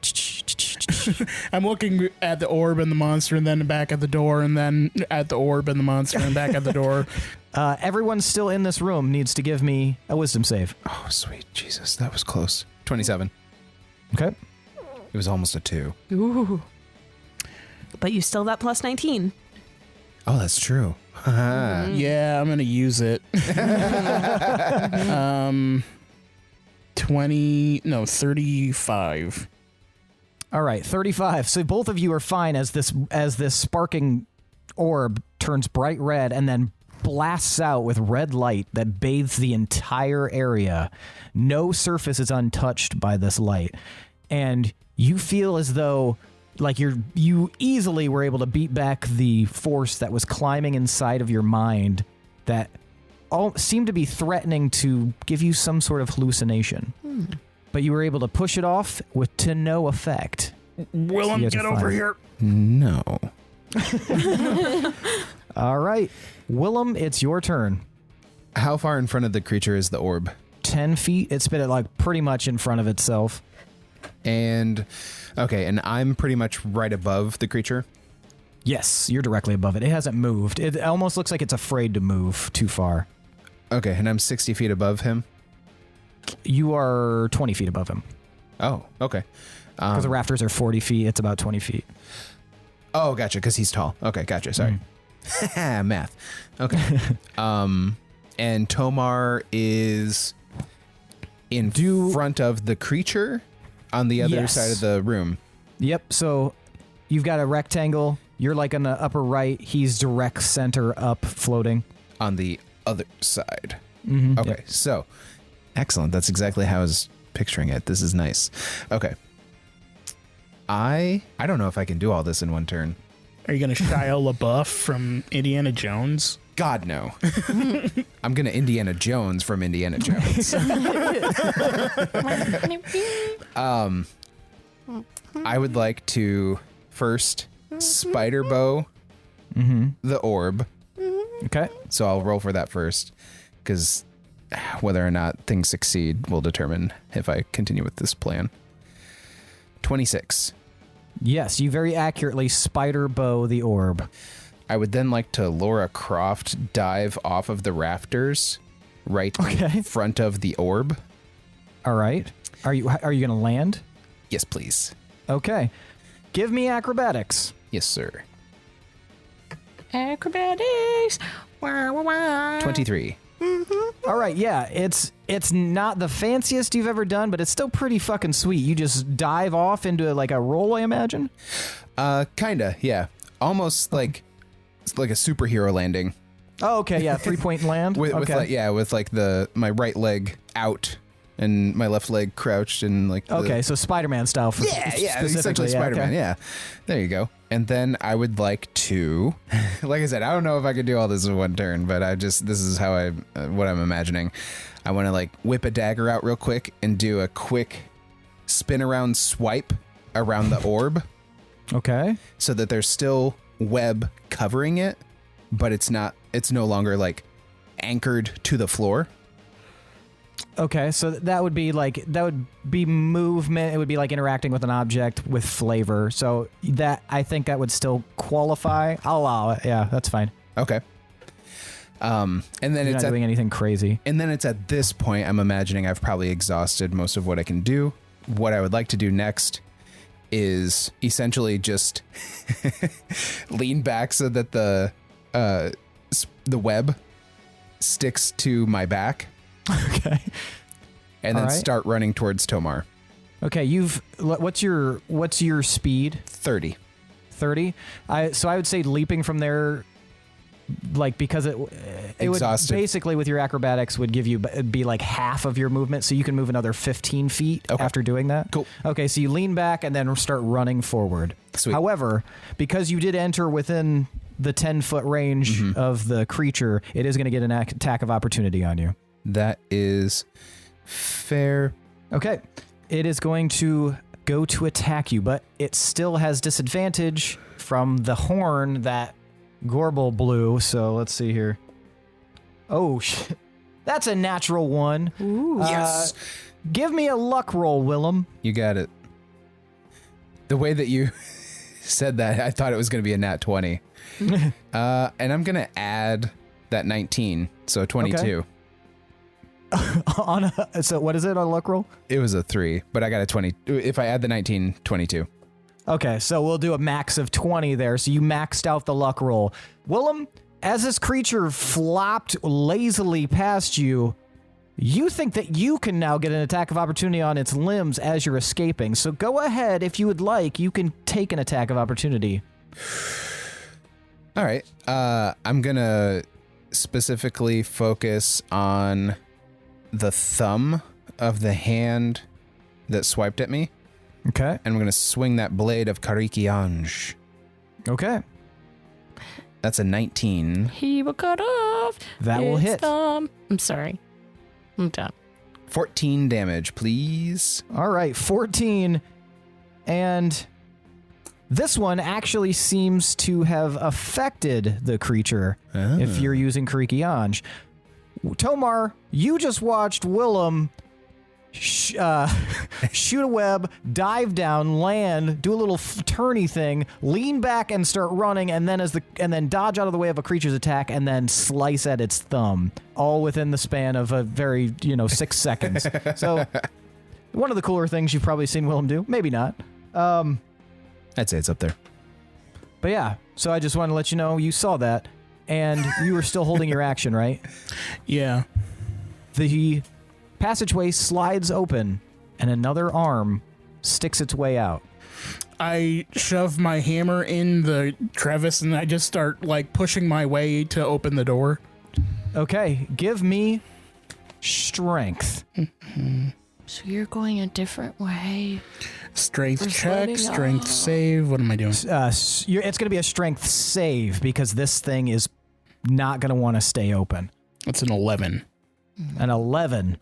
I'm looking at the orb and the monster and then back at the door and then at the orb and the monster and back at the door. Everyone still in this room needs to give me a wisdom save. Oh, sweet Jesus, that was close. 27. Okay. It was almost a 2. Ooh. But you still have that plus 19. Oh, that's true. Yeah, I'm going to use it. 35. All right, 35. So both of you are fine as this sparking orb turns bright red and then blasts out with red light that bathes the entire area. No surface is untouched by this light. And you feel as though like you easily were able to beat back the force that was climbing inside of your mind that all seemed to be threatening to give you some sort of hallucination. but you were able to push it off to no effect. Willem, You guys get are over fine. here. No. All right. Willem, it's your turn. How far in front of the creature is the orb? 10 feet. It's been like pretty much in front of itself. And I'm pretty much right above the creature. Yes, you're directly above it. It hasn't moved. It almost looks like it's afraid to move too far. Okay, and I'm 60 feet above him. You are 20 feet above him. Oh, okay. Because the rafters are 40 feet. It's about 20 feet. Oh, gotcha, because he's tall. Okay, gotcha, sorry. Math. Okay. And Tomar is in front of the creature on the other side of the room. Yep, so you've got a rectangle. You're like on the upper right. He's direct center up floating. On the other side. Mm-hmm. Okay, Yep. so excellent. That's exactly how I was picturing it. This is nice. Okay. I don't know if I can do all this in one turn. Are you going to Shia LaBeouf from Indiana Jones? God, no. I'm going to Indiana Jones from Indiana Jones. I would like to first spider bow the orb. Okay. So I'll roll for that first, because whether or not things succeed will determine if I continue with this plan. 26. Yes, you very accurately spider bow the orb. I would then like to Laura Croft dive off of the rafters right in front of the orb. All right. Are you going to land? Yes, please. Okay. Give me acrobatics. Yes, sir. Acrobatics. Wah, wah, wah. 23. All right, yeah, it's not the fanciest you've ever done, but it's still pretty fucking sweet. You just dive off into like a roll, I imagine? Kinda, yeah. Almost like a superhero landing. Oh, okay, yeah, 3-point land. With my right leg out and my left leg crouched and like okay, so Spider-Man style. Essentially Spider-Man. Okay. Yeah, there you go. And then I would like to, like I said, I don't know if I could do all this in one turn, but this is how what I'm imagining. I want to like whip a dagger out real quick and do a quick spin around swipe around the orb. Okay. So that there's still web covering it, but it's no longer like anchored to the floor. Okay, so that would be movement. It would be like interacting with an object with flavor. So I think that would still qualify. I'll allow it. Yeah, that's fine. Okay. And then You're not doing anything crazy. And then it's at this point I'm imagining I've probably exhausted most of what I can do. What I would like to do next is essentially just lean back so that the web sticks to my back. Okay. And then start running towards Tomar. Okay, what's your speed? 30. 30? So I would say leaping from there, like, because it Exhausted. would basically with your acrobatics would give you be like half of your movement, so you can move another 15 feet after doing that. Cool. Okay, so you lean back and then start running forward. Sweet. However, because you did enter within the 10-foot range of the creature, it is going to get an attack of opportunity on you. That is fair. Okay. It is going to go to attack you, but it still has disadvantage from the horn that Gorbel blew. So let's see here. Oh, shit. That's a natural one. Ooh. Yes. Give me a luck roll, Willem. You got it. The way that you said that, I thought it was going to be a nat 20. And I'm going to add that 19, so 22. Okay. So what is it on a luck roll? It was a 3, but I got a 20. If I add the 19, 22. Okay, so we'll do a max of 20 there. So you maxed out the luck roll. Willem, as this creature flopped lazily past you, you think that you can now get an attack of opportunity on its limbs as you're escaping. So go ahead, if you would like, you can take an attack of opportunity. All right. I'm going to specifically focus on the thumb of the hand that swiped at me. Okay. And I'm going to swing that blade of Karikianj. Okay. That's a 19. He will cut off. That will his hit. thumb. I'm sorry. I'm done. 14 damage, please. All right, 14. And this one actually seems to have affected the creature if you're using Creaky Ange. Tomar, you just watched Willem shoot a web, dive down, land, do a little turny thing, lean back and start running, and then dodge out of the way of a creature's attack, and then slice at its thumb, all within the span of a very 6 seconds. So one of the cooler things you've probably seen Willem do, maybe not. I'd say it's up there. But yeah, so I just wanted to let you know you saw that, and you were still holding your action, right? Yeah. The passageway slides open, and another arm sticks its way out. I shove my hammer in the crevice, and I just start pushing my way to open the door. Okay, give me strength. So you're going a different way. Strength check, strength save. What am I doing? It's going to be a strength save because this thing is not going to want to stay open. It's an 11. An 11.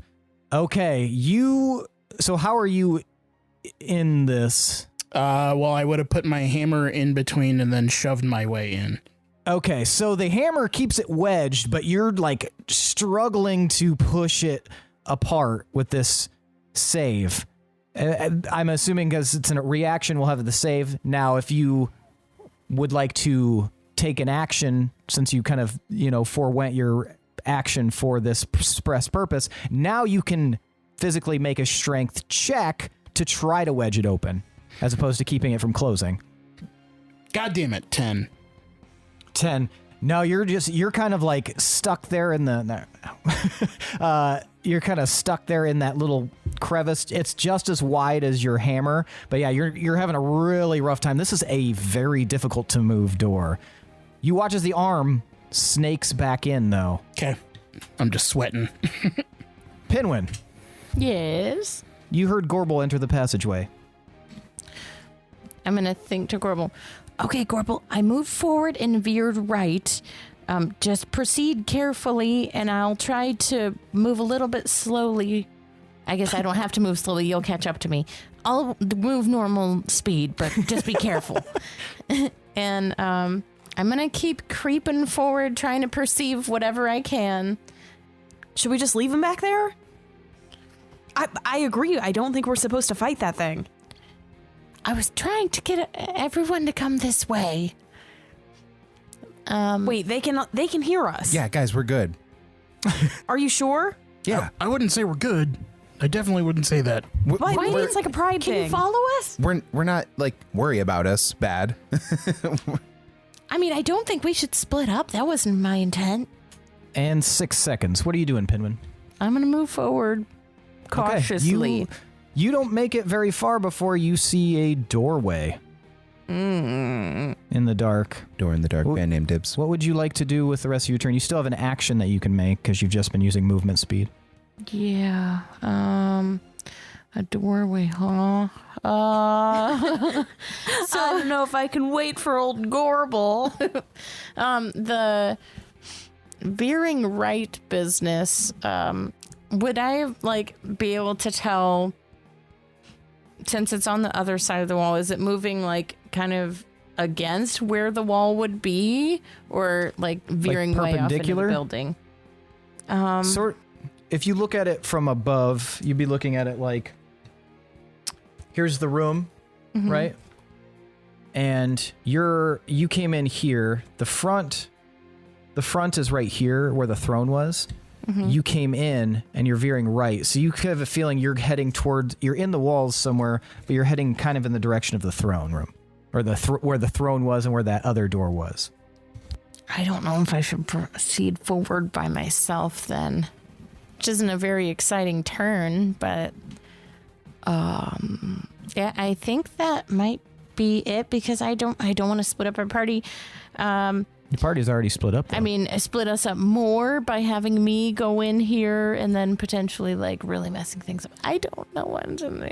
Okay, so how are you in this? Well, I would have put my hammer in between and then shoved my way in. Okay, so the hammer keeps it wedged, but you're struggling to push it apart with this save. I'm assuming because it's a reaction, we'll have the save. Now, if you would like to take an action, since you kind of, forewent your action for this express purpose, now you can physically make a strength check to try to wedge it open, as opposed to keeping it from closing. God damn it, 10. 10. No, you're kind of stuck there in you're kind of stuck there in that little crevice. It's just as wide as your hammer, but yeah, you're having a really rough time. This is a very difficult to move door. You watch as the arm snakes back in, though. Okay. I'm just sweating. Pinwin. Yes? You heard Gorbel enter the passageway. I'm going to think to Gorbel. Okay, Gorbel, I moved forward and veered right. Just proceed carefully, and I'll try to move a little bit slowly. I guess I don't have to move slowly. You'll catch up to me. I'll move normal speed, but just be careful. And I'm going to keep creeping forward, trying to perceive whatever I can. Should we just leave him back there? I agree. I don't think we're supposed to fight that thing. I was trying to get everyone to come this way. Wait, they can hear us. Yeah, guys, we're good. Are you sure? Yeah. I wouldn't say we're good. I definitely wouldn't say that. Why? Maybe it's like a pride thing. Can you follow us? We're not worry about us bad. I mean, I don't think we should split up. That wasn't my intent. And 6 seconds. What are you doing, Pinwin? I'm going to move forward cautiously. Okay. You don't make it very far before you see a doorway in the dark. Door in the dark, band name Dibs. What would you like to do with the rest of your turn? You still have an action that you can make because you've just been using movement speed. Yeah. A doorway, huh? So I don't know if I can wait for old Gorbel. The veering right business, would I be able to tell, since it's on the other side of the wall, is it moving kind of against where the wall would be, or veering way off into the building? If you look at it from above, you'd be looking at it here's the room, right? And you came in here. The front is right here where the throne was. You came in and you're veering right. So you have a feeling you're heading towards, you're in the walls somewhere, but you're heading kind of in the direction of the throne room, or where the throne was and where that other door was. I don't know if I should proceed forward by myself then, which isn't a very exciting turn, but yeah, I think that might be it, because I don't want to split up our party. The party's already split up, though. I mean, split us up more by having me go in here and then potentially really messing things up. I don't know what to do.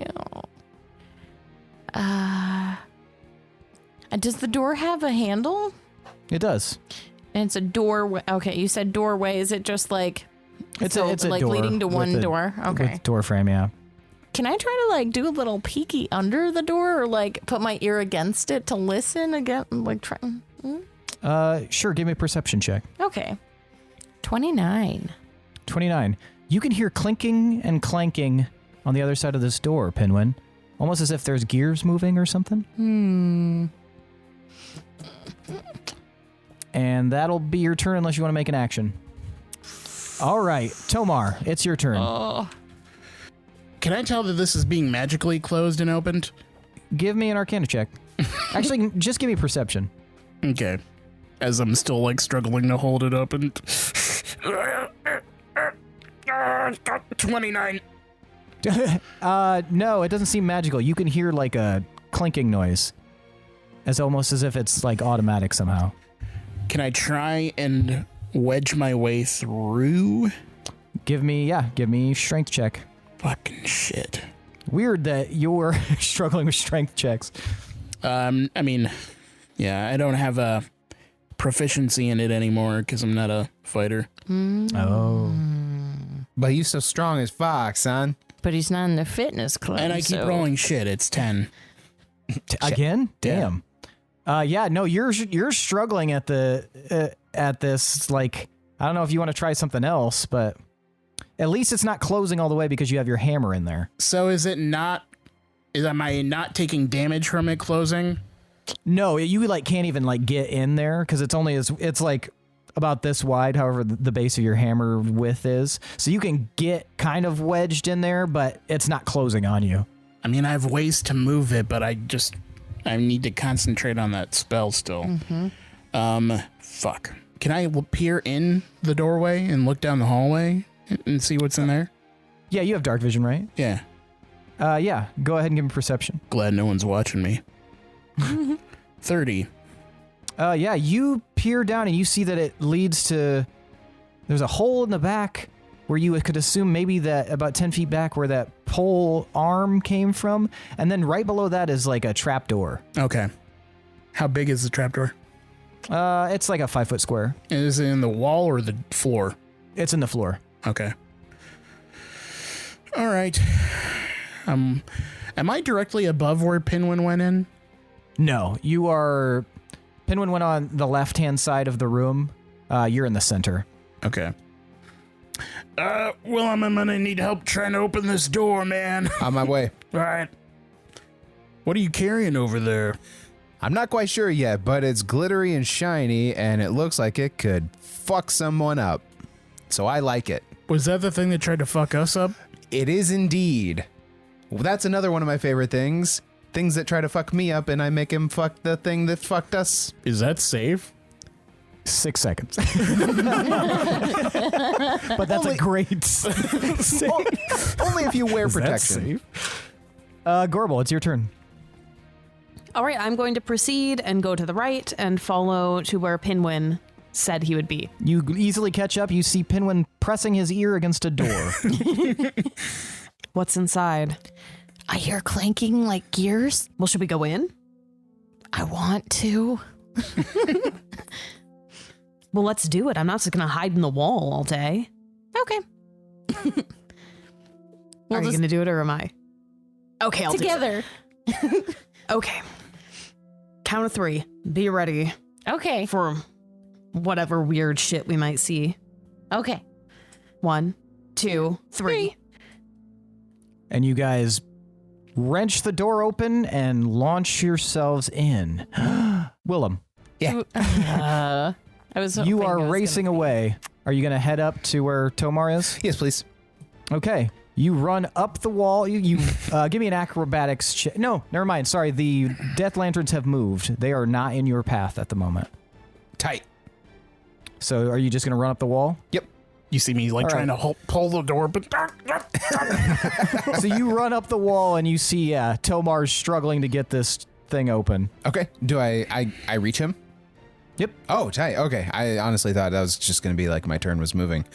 Does the door have a handle? It does. And it's a doorway. Okay, you said doorway. Is it just It's So, a like door leading to with one a- door. Okay. with door frame, yeah. Can I try to like do a little peeky under the door or like put my ear against it to listen again? Like try. Sure, give me a perception check. Okay. 29. 29. You can hear clinking and clanking on the other side of this door, Pinwin. Almost as if there's gears moving or something. And that'll be your turn unless you want to make an action. All right, Tomar, it's your turn. Oh. Can I tell that this is being magically closed and opened? Give me an Arcana check. Actually, just give me perception. Okay. As I'm still like struggling to hold it open. 29. No, it doesn't seem magical. You can hear like a clinking noise. It's almost as if it's like automatic somehow. Can I try and wedge my way through? Give me strength check. Fucking shit. Weird that you're struggling with strength checks. I mean, yeah, I don't have a proficiency in it anymore because I'm not a fighter. Oh. But he's so strong as fuck, son. But he's not in the fitness club. And I keep so- rolling shit. It's 10. Again? Damn. Yeah, no, you're struggling at this. Like, I don't know if you want to try something else, but at least it's not closing all the way because you have your hammer in there. So am I not taking damage from it closing? No, you like can't even like get in there because it's like about this wide, however the base of your hammer width is. So you can get kind of wedged in there, but it's not closing on you. I mean, I have ways to move it, but I need to concentrate on that spell still. Fuck. Can I peer in the doorway and look down the hallway and see what's in there? Yeah, you have dark vision, right? Yeah. Yeah, go ahead and give me perception. Glad no one's watching me. 30. Yeah, you peer down and you see that it leads to... There's a hole in the back where you could assume maybe that about 10 feet back where that pole arm came from. And then right below that is like a trapdoor. Okay. How big is the trapdoor? It's like a 5-foot square. Is it in the wall or the floor? It's in the floor. Okay. All right. Am I directly above where Pinwin went in? No, you are... Pinwin went on the left-hand side of the room. You're in the center. Okay. Willem, I'm gonna need help trying to open this door, man. On my way. All right. What are you carrying over there? I'm not quite sure yet, but it's glittery and shiny, and it looks like it could fuck someone up. So I like it. Was that the thing that tried to fuck us up? It is indeed. Well, that's another one of my favorite things. Things that try to fuck me up, and I make him fuck the thing that fucked us. Is that safe? 6 seconds. But that's a great save. Only if you wear Is that protection. safe? Gorbel, it's your turn. All right, I'm going to proceed and go to the right and follow to where Pinwin said he would be. You easily catch up. You see Pinwin pressing his ear against a door. What's inside? I hear clanking like gears. Well, should we go in? I want to. Well, let's do it. I'm not just going to hide in the wall all day. Okay. Are you going to do it or am I? Okay, I'll Together. do it. Okay. Count of 3. Be ready Okay. for whatever weird shit we might see. Okay. 1, 2, 3. And you guys wrench the door open and launch yourselves in. Willem, I was you hoping are I was racing away. Are you going to head up to where Tomar is? Yes, please. Okay. You run up the wall. You give me an acrobatics check. No, never mind. Sorry, the death lanterns have moved. They are not in your path at the moment. Tight. So are you just going to run up the wall? Yep. You see me like All trying to pull the door, but So you run up the wall and you see Tomar's struggling to get this thing open. Okay. Do I reach him? Yep. Oh, tight. Okay. I honestly thought that was just going to be like my turn was moving.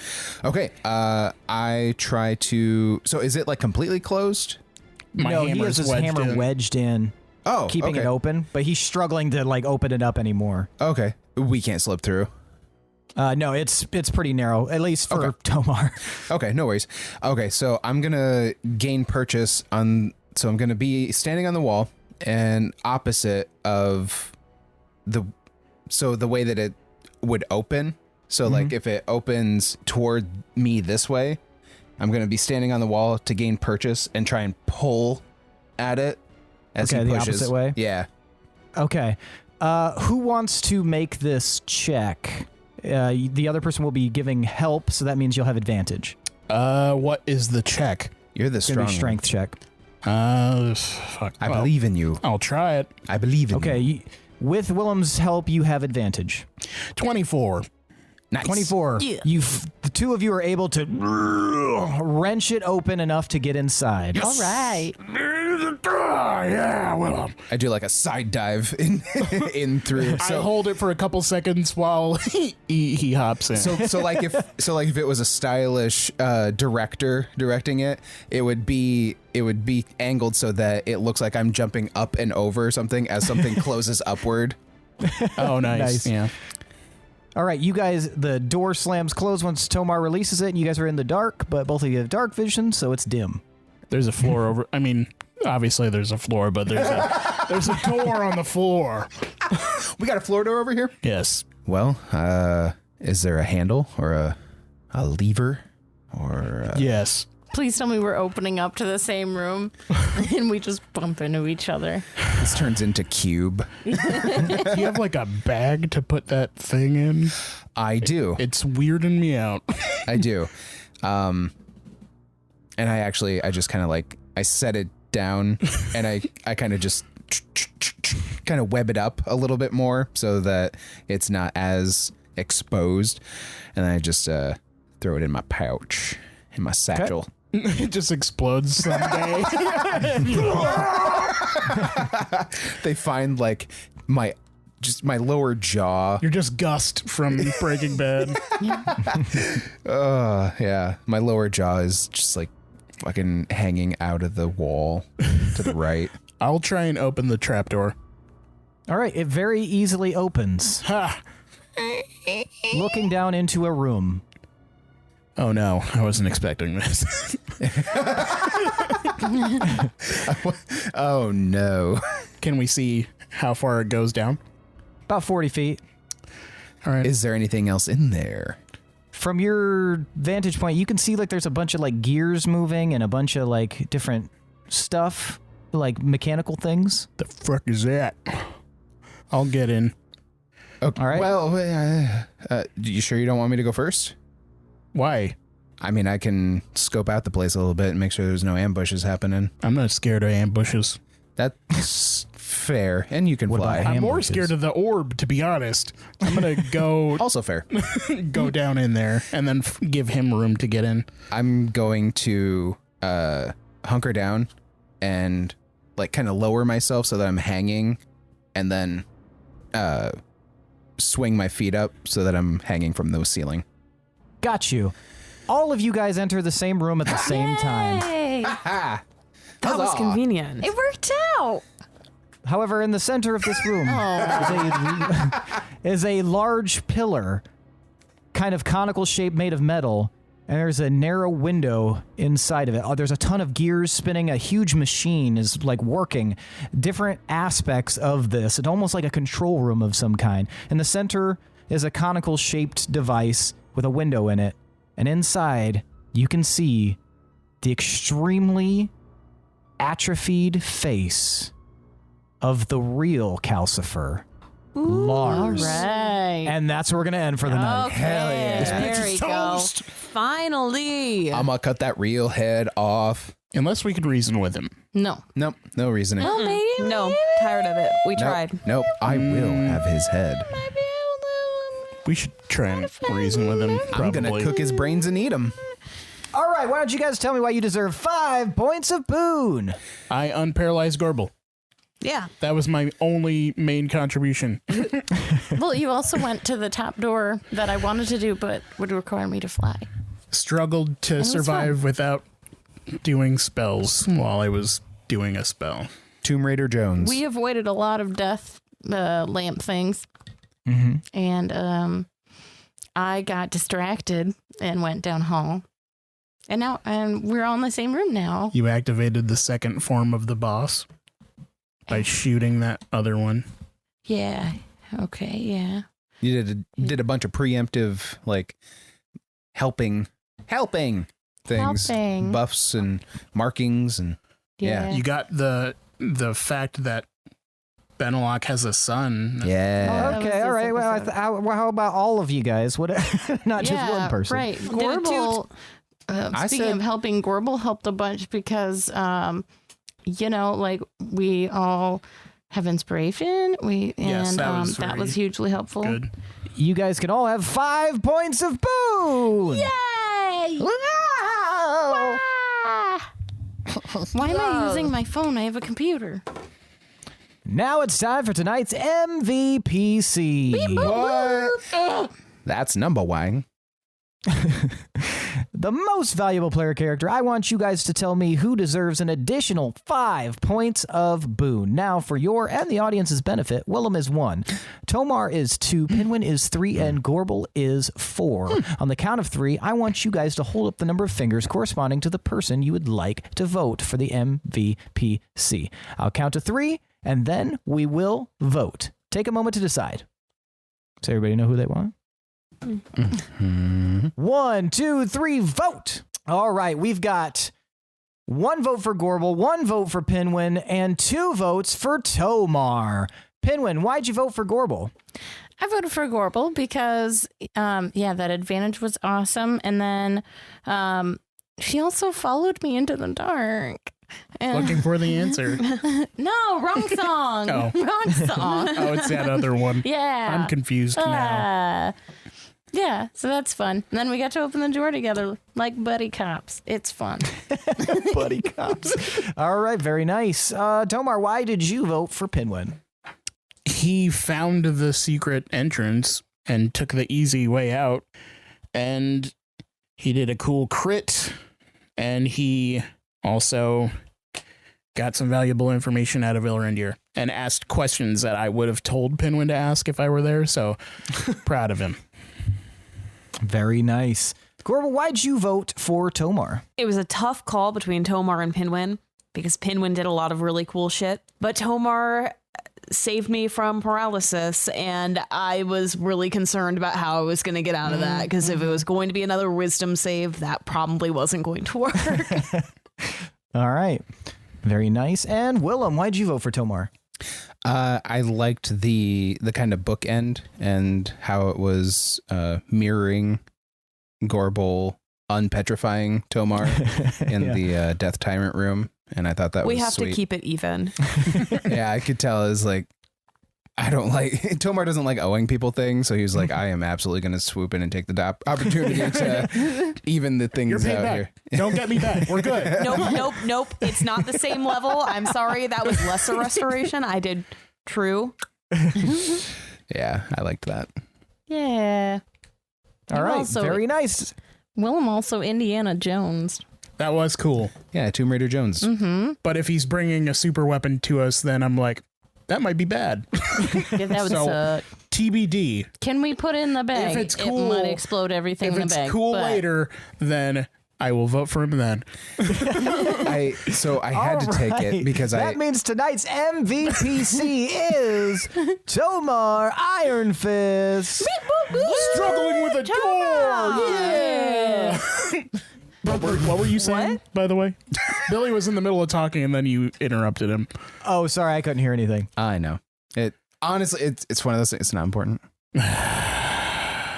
Okay. I try to... So is it like completely closed? my no, he hammer's has his wedged hammer in. wedged in, Oh, keeping okay. it open, but he's struggling to like open it up anymore. Okay. We can't slip through. No, it's pretty narrow, at least for Tomar. Okay, no worries. Okay, so I'm gonna gain purchase on. So I'm gonna be standing on the wall and opposite of the way that it would open. So like if it opens toward me this way, I'm gonna be standing on the wall to gain purchase and try and pull at it as he pushes. The opposite way. Yeah. Okay. Who wants to make this check? The other person will be giving help, so that means you'll have advantage. What is the check? You're the It's gonna strong be strength check. Fuck. I believe in you. I'll try it. I believe in you. Okay. With Willem's help, you have advantage. 24. Nice. 24. Yeah. The two of you are able to wrench it open enough to get inside. All right. Yeah, well, I do like a side dive in through. I hold it for a couple seconds while he hops in. So like if it was a stylish director directing it, it would be angled so that it looks like I'm jumping up and over something as something closes upward. Oh, nice. Yeah. All right, you guys, the door slams closed once Tomar releases it, and you guys are in the dark, but both of you have dark vision, so it's dim. There's a floor over. I mean, obviously there's a floor, but there's a door on the floor. We got a floor door over here? Yes. Well, is there a handle or a lever or Yes. Please tell me we're opening up to the same room and we just bump into each other. this turns into cube? Do you have like a bag to put that thing in? I do. It's weirding me out. I do. And I just kind of like I set it down and I kind of just kind of web it up a little bit more so that it's not as exposed, and then I just throw it in my pouch, in my satchel. It just explodes someday. They find like my lower jaw. You're just Gust from Breaking Bad. Yeah, my lower jaw is just like fucking hanging out of the wall to the right. I'll try and open the trapdoor. All right, it very easily opens. Ha! Looking down into a room. Oh no, I wasn't expecting this. Oh no. Can we see how far it goes down? About 40 feet. All right. Is there anything else in there? From your vantage point, you can see like there's a bunch of like gears moving and a bunch of like different stuff, like mechanical things. The fuck is that? I'll get in. Okay. All right. Well, you sure you don't want me to go first? Why? I mean, I can scope out the place a little bit and make sure there's no ambushes happening. I'm not scared of ambushes. That's fair, and you can What fly. about I'm more ambushes? scared of the orb, to be honest. I'm gonna go Also fair. go down in there and then give him room to get in. I'm going to hunker down and like kind of lower myself so that I'm hanging, and then swing my feet up so that I'm hanging from the ceiling. Got you. All of you guys enter the same room at the same time. Hey, Ah! That was convenient. it worked out. However, in the center of this room is a large pillar, kind of conical shape made of metal, and there's a narrow window inside of it. There's a ton of gears spinning. A huge machine is like working different aspects of this. It's almost like a control room of some kind. In the center is a conical shaped device with a window in it. And inside, you can see the extremely atrophied face of the real Calcifer, Lars. All right. And that's where we're going to end for the night. Hell yeah. There we go. Finally. I'm gonna cut that real head off. Unless we can reason with him. No. Nope, no reasoning. Well, maybe. No, tired of it. We Nope, tried. Nope, I will have his head. We should try and reason with him. I'm gonna Probably. cook his brains and eat them. All right, why don't you guys tell me why you deserve 5 points of boon? I unparalyzed Gorbel. Yeah. That was my only main contribution. Well, you also went to the top door that I wanted to do, but would require me to fly. Struggled to was survive without doing spells while I was doing a spell. Tomb Raider Jones. We avoided a lot of death lamp things. Mm-hmm. And I got distracted and went down hall. And we're all in the same room now. You activated the second form of the boss by shooting that other one. Yeah. Okay, yeah. You did a bunch of preemptive, like, helping things. Helping. Buffs and markings and yeah. You got the fact that Benelok has a son. Yeah. That was Okay, all this right. Well, episode. how about all of you guys? What? Not just one person. Right. Did it Gorbel, speaking said- of helping, Gorbel helped a bunch because, like we all have inspiration. Yes, that was that very was hugely helpful. Good. You guys can all have 5 points of boon. Yay! Wow! Why am I using my phone? I have a computer. Now it's time for tonight's MVPC. What? That's number one. The most valuable player character. I want you guys to tell me who deserves an additional 5 points of boon. Now, for your and the audience's benefit, Willem is 1, Tomar is 2, Pinwin is 3, and Gorbel is 4. On the count of 3, I want you guys to hold up the number of fingers corresponding to the person you would like to vote for the MVPC. I'll count to 3, and then we will vote. Take a moment to decide. Does everybody know who they want? 1, 2, 3, vote. All right, we've got 1 vote for Gorbel, 1 vote for Pinwin, and 2 votes for Tomar. Pinwin, why'd you vote for Gorbel? I voted for Gorbel because, that advantage was awesome. And then she also followed me into the dark. And Looking for the answer. no, wrong song. Oh. Wrong song. Oh, it's that other one. Yeah. I'm confused now. Yeah, so that's fun. And then we got to open the door together like buddy cops. It's fun. Buddy cops. All right, very nice. Tomar, why did you vote for Pinwin? He found the secret entrance and took the easy way out. And he did a cool crit. And he also got some valuable information out of Ilrandir and asked questions that I would have told Pinwin to ask if I were there. So proud of him. Very nice. Gorbel, why'd you vote for Tomar? It was a tough call between Tomar and Pinwin because Pinwin did a lot of really cool shit, but Tomar saved me from paralysis, and I was really concerned about how I was going to get out of that because if it was going to be another wisdom save, that probably wasn't going to work. All right. Very nice. And Willem, why'd you vote for Tomar? I liked the kind of bookend and how it was mirroring Gorbel unpetrifying Tomar in the Death Tyrant room, and I thought that we was have sweet. to keep it even. Yeah, I could tell is like I don't like Tomar doesn't like owing people things, so he was like, I am absolutely going to swoop in and take the opportunity to even the things You're paid out back. here. Don't get me back. We're good. Nope. It's not the same level. I'm sorry. That was lesser restoration. I did true. Yeah, I liked that. Yeah. All right. also- Very nice. Willem also Indiana Jones. That was cool. Yeah, Tomb Raider Jones. Mm-hmm. But if he's bringing a super weapon to us, then I'm like, that might be bad. Yeah, that would So- suck. TBD. Can we put it in the bag? If it's cool- it might explode everything If in the it's bag. cool but- later, then I will vote for him then. I had to take it because that means tonight's MVPC is Tomar Ironfist. Struggling with a door. Yeah. What were you saying, by the way? Billy was in the middle of talking and then you interrupted him. Oh, sorry, I couldn't hear anything. I know. It honestly it's one of those things. It's not important.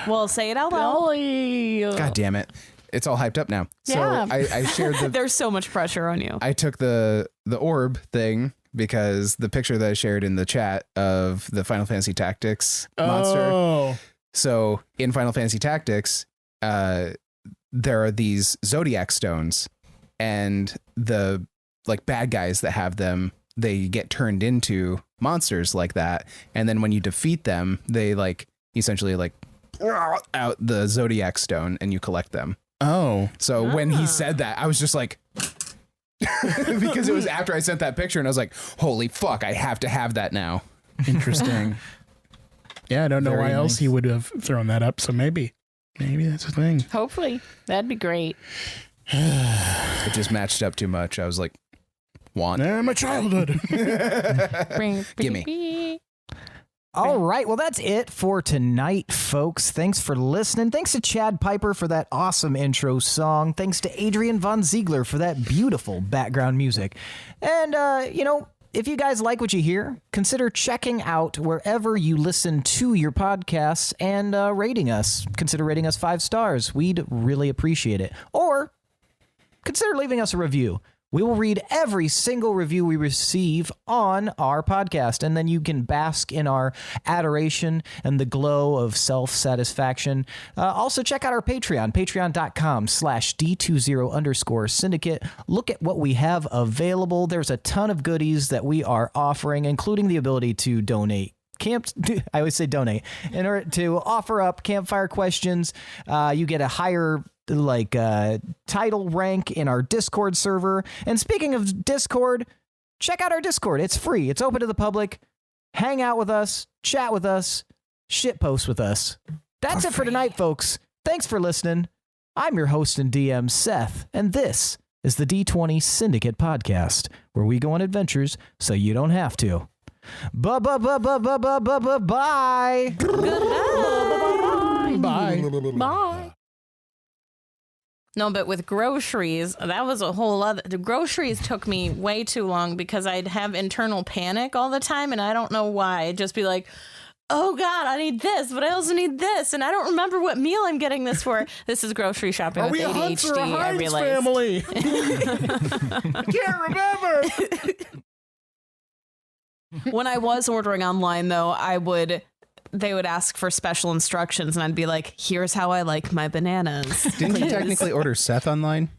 Well, say it out loud. Billy. God damn it. It's all hyped up now. So Yeah. I shared the There's so much pressure on you. I took the orb thing because the picture that I shared in the chat of the Final Fantasy Tactics monster. Oh. So in Final Fantasy Tactics, there are these Zodiac stones, and the like bad guys that have them, they get turned into monsters like that. And then when you defeat them, they like essentially like out the Zodiac stone and you collect them. Oh. So when he said that, I was just like, because it was after I sent that picture and I was like, holy fuck, I have to have that now. Interesting. Yeah, I don't know Very why else nice. he would have thrown that up, so maybe. Maybe that's a thing. Hopefully. That'd be great. It just matched up too much. I was like, want. My childhood. Gimme. All right. Well, that's it for tonight, folks. Thanks for listening. Thanks to Chad Piper for that awesome intro song. Thanks to Adrian Von Ziegler for that beautiful background music. And, if you guys like what you hear, consider checking out wherever you listen to your podcasts and rating us. Consider rating us 5 stars. We'd really appreciate it. Or consider leaving us a review. We will read every single review we receive on our podcast, and then you can bask in our adoration and the glow of self-satisfaction. Also, check out our Patreon, patreon.com/D20_syndicate. Look at what we have available. There's a ton of goodies that we are offering, including the ability to donate. I always say donate. In order to offer up campfire questions, you get a higher title rank in our Discord server. And speaking of Discord, check out our Discord. It's free. It's open to the public. Hang out with us, chat with us, shitpost with us. That's it for tonight, folks. Thanks for listening. I'm your host and DM, Seth, and this is the D20 Syndicate podcast, where we go on adventures so you don't have to. Bye. Bye. No, but with groceries, that was a whole other... The groceries took me way too long because I'd have internal panic all the time, and I don't know why. I'd just be like, oh, God, I need this, but I also need this, and I don't remember what meal I'm getting this for. This is grocery shopping with ADHD, I realized. Family? I can't remember. When I was ordering online, though, they would ask for special instructions, and I'd be like, here's how I like my bananas. Didn't you technically order Seth online?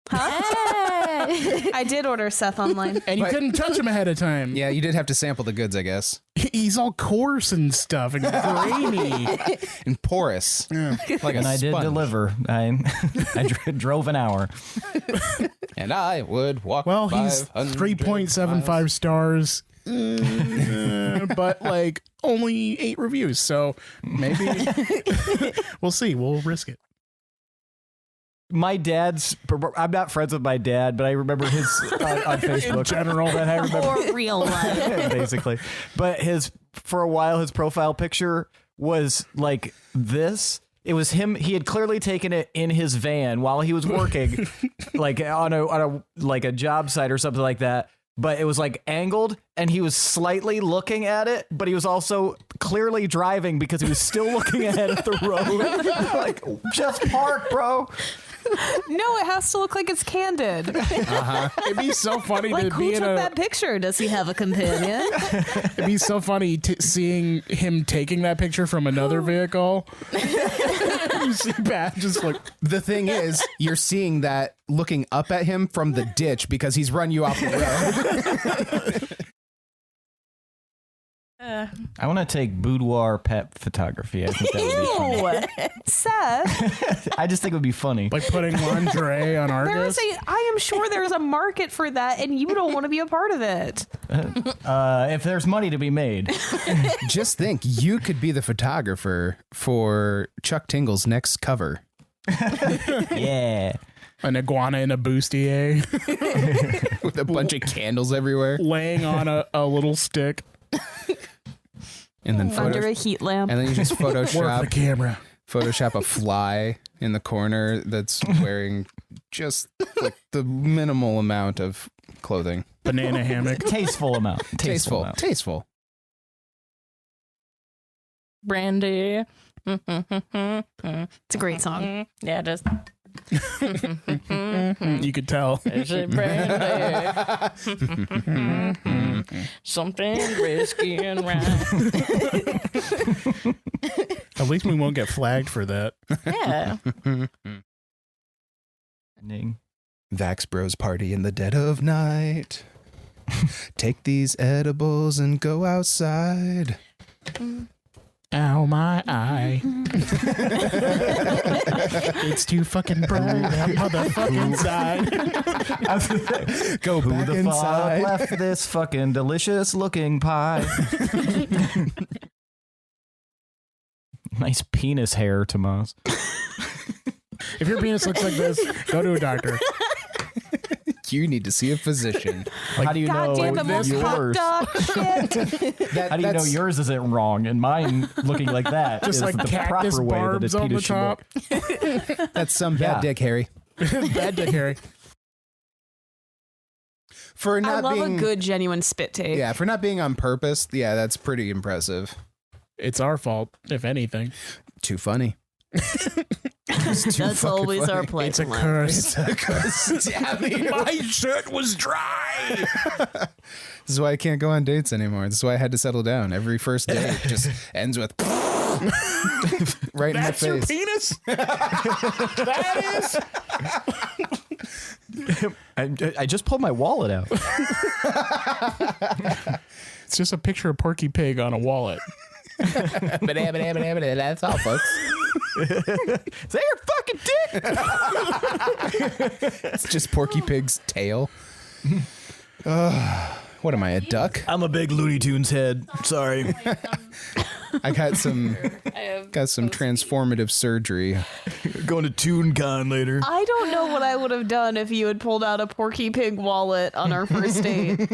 Huh? Hey. I did order Seth online. And you couldn't touch him ahead of time. Yeah, you did have to sample the goods, I guess. He's all coarse and stuff and grainy. And porous. Yeah. Like and I did deliver. I drove an hour. And I would walk. Well, he's 3.75 stars. But like only 8 reviews, so maybe we'll see. We'll risk it. I'm not friends with my dad, but I remember his on Facebook. In general, that I remember. Or real life. Basically. But for a while, his profile picture was like this. It was him. He had clearly taken it in his van while he was working, like on a job site or something like that. But it was like angled, and he was slightly looking at it, but he was also clearly driving because he was still looking ahead at the road. Like, just park, bro. No, it has to look like it's candid. It'd be so funny Like, to who be in took that picture? Does he have a companion? It'd be so funny seeing him taking that picture from another vehicle. You see Pat just like... The thing is, you're seeing that looking up at him from the ditch because he's run you off the road. I want to take boudoir pet photography. I think that would be funny. Seth. I just think it would be funny. Like putting lingerie on Argus. I am sure there's a market for that, and you don't want to be a part of it. If there's money to be made. Just think, you could be the photographer for Chuck Tingle's next cover. Yeah. An iguana in a bustier. With a bunch of candles everywhere. Laying on a little stick. And then Under a heat lamp. And then you just Work the Photoshop camera. a fly in the corner that's wearing just like the minimal amount of clothing. Banana hammock. Tasteful amount. Tasteful. Brandy. It's a great song. Yeah, it is. You could tell. Is it brandy? Something risky and right. At least we won't get flagged for that. Yeah. Vax Bros party in the dead of night. Take these edibles and go outside. Ow, my eye. It's too fucking bright. That motherfucking side. Go Who back the inside. fuck left this fucking delicious looking pie? Nice penis hair, Tomas. If your penis looks like this, go to a doctor. You need to see a physician. How do you know damn it, yours? How do you know yours isn't wrong and mine looking like that? Just is like the cactus proper way that barbs a on the penis should top. look. That's some bad dick, Harry. Bad dick, Harry. For I not love being a good, genuine spit take. Yeah, for not being on purpose. Yeah, that's pretty impressive. It's our fault, if anything. Too funny. That's always our plan. It's a curse. Damn it, my shirt was dry. This is why I can't go on dates anymore. This is why I had to settle down. Every first date just ends with right That's in your my face. penis? That is? I just pulled my wallet out. It's just a picture of Porky Pig on a wallet. That's all, folks. Is that your fucking dick? It's just Porky Pig's tail. What am I, a duck? I'm a big Looney Tunes head. Sorry. I got some transformative surgery. Going to ToonCon later. I don't know what I would have done if you had pulled out a Porky Pig wallet on our first date.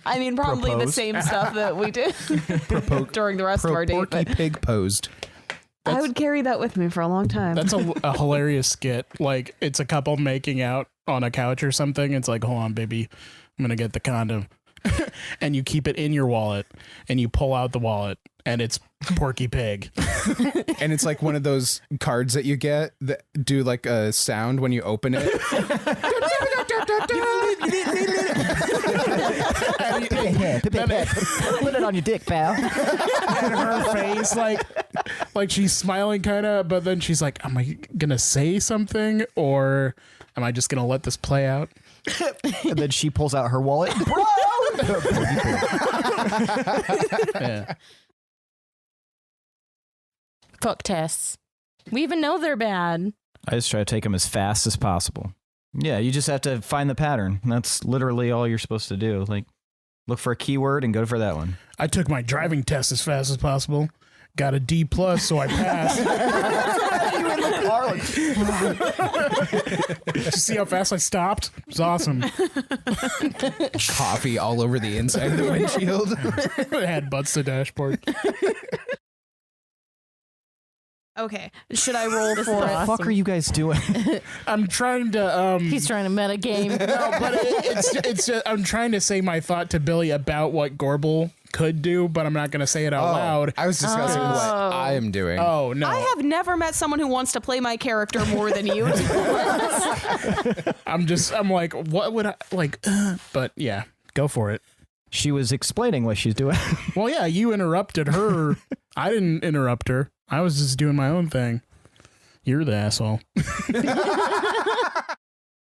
I mean, probably the same stuff that we did during the rest of our date. Porky But Pig posed. I would carry that with me for a long time. That's a hilarious skit. Like, it's a couple making out on a couch or something. It's like, hold on, baby. I'm going to get the condom. And you keep it in your wallet and you pull out the wallet and it's Porky Pig. And it's like one of those cards that you get that do like a sound when you open it. Put it on your dick, pal. And her face, like she's smiling kind of, but then she's like, am I going to say something or am I just going to let this play out? And then she pulls out her wallet. Bro! Yeah. Fuck tests. We even know they're bad. I just try to take them as fast as possible. Yeah, you just have to find the pattern. That's literally all you're supposed to do. Like, look for a keyword and go for that one. I took my driving test as fast as possible. Got a D+, so I passed. You in the car, Did you see how fast I stopped? It was awesome. Coffee all over the inside of the windshield. Had butts to dashboard. Okay. Should I roll for What the it? fuck are you guys doing? I'm trying to He's trying to meta game. no, but it's just, I'm trying to say my thought to Billy about what Gorbel could do, but I'm not going to say it out loud. I was discussing what I am doing. Oh no. I have never met someone who wants to play my character more than you. I'm like, what would I like? But yeah, go for it. She was explaining what she's doing. Well, yeah, you interrupted her. I didn't interrupt her. I was just doing my own thing. You're the asshole.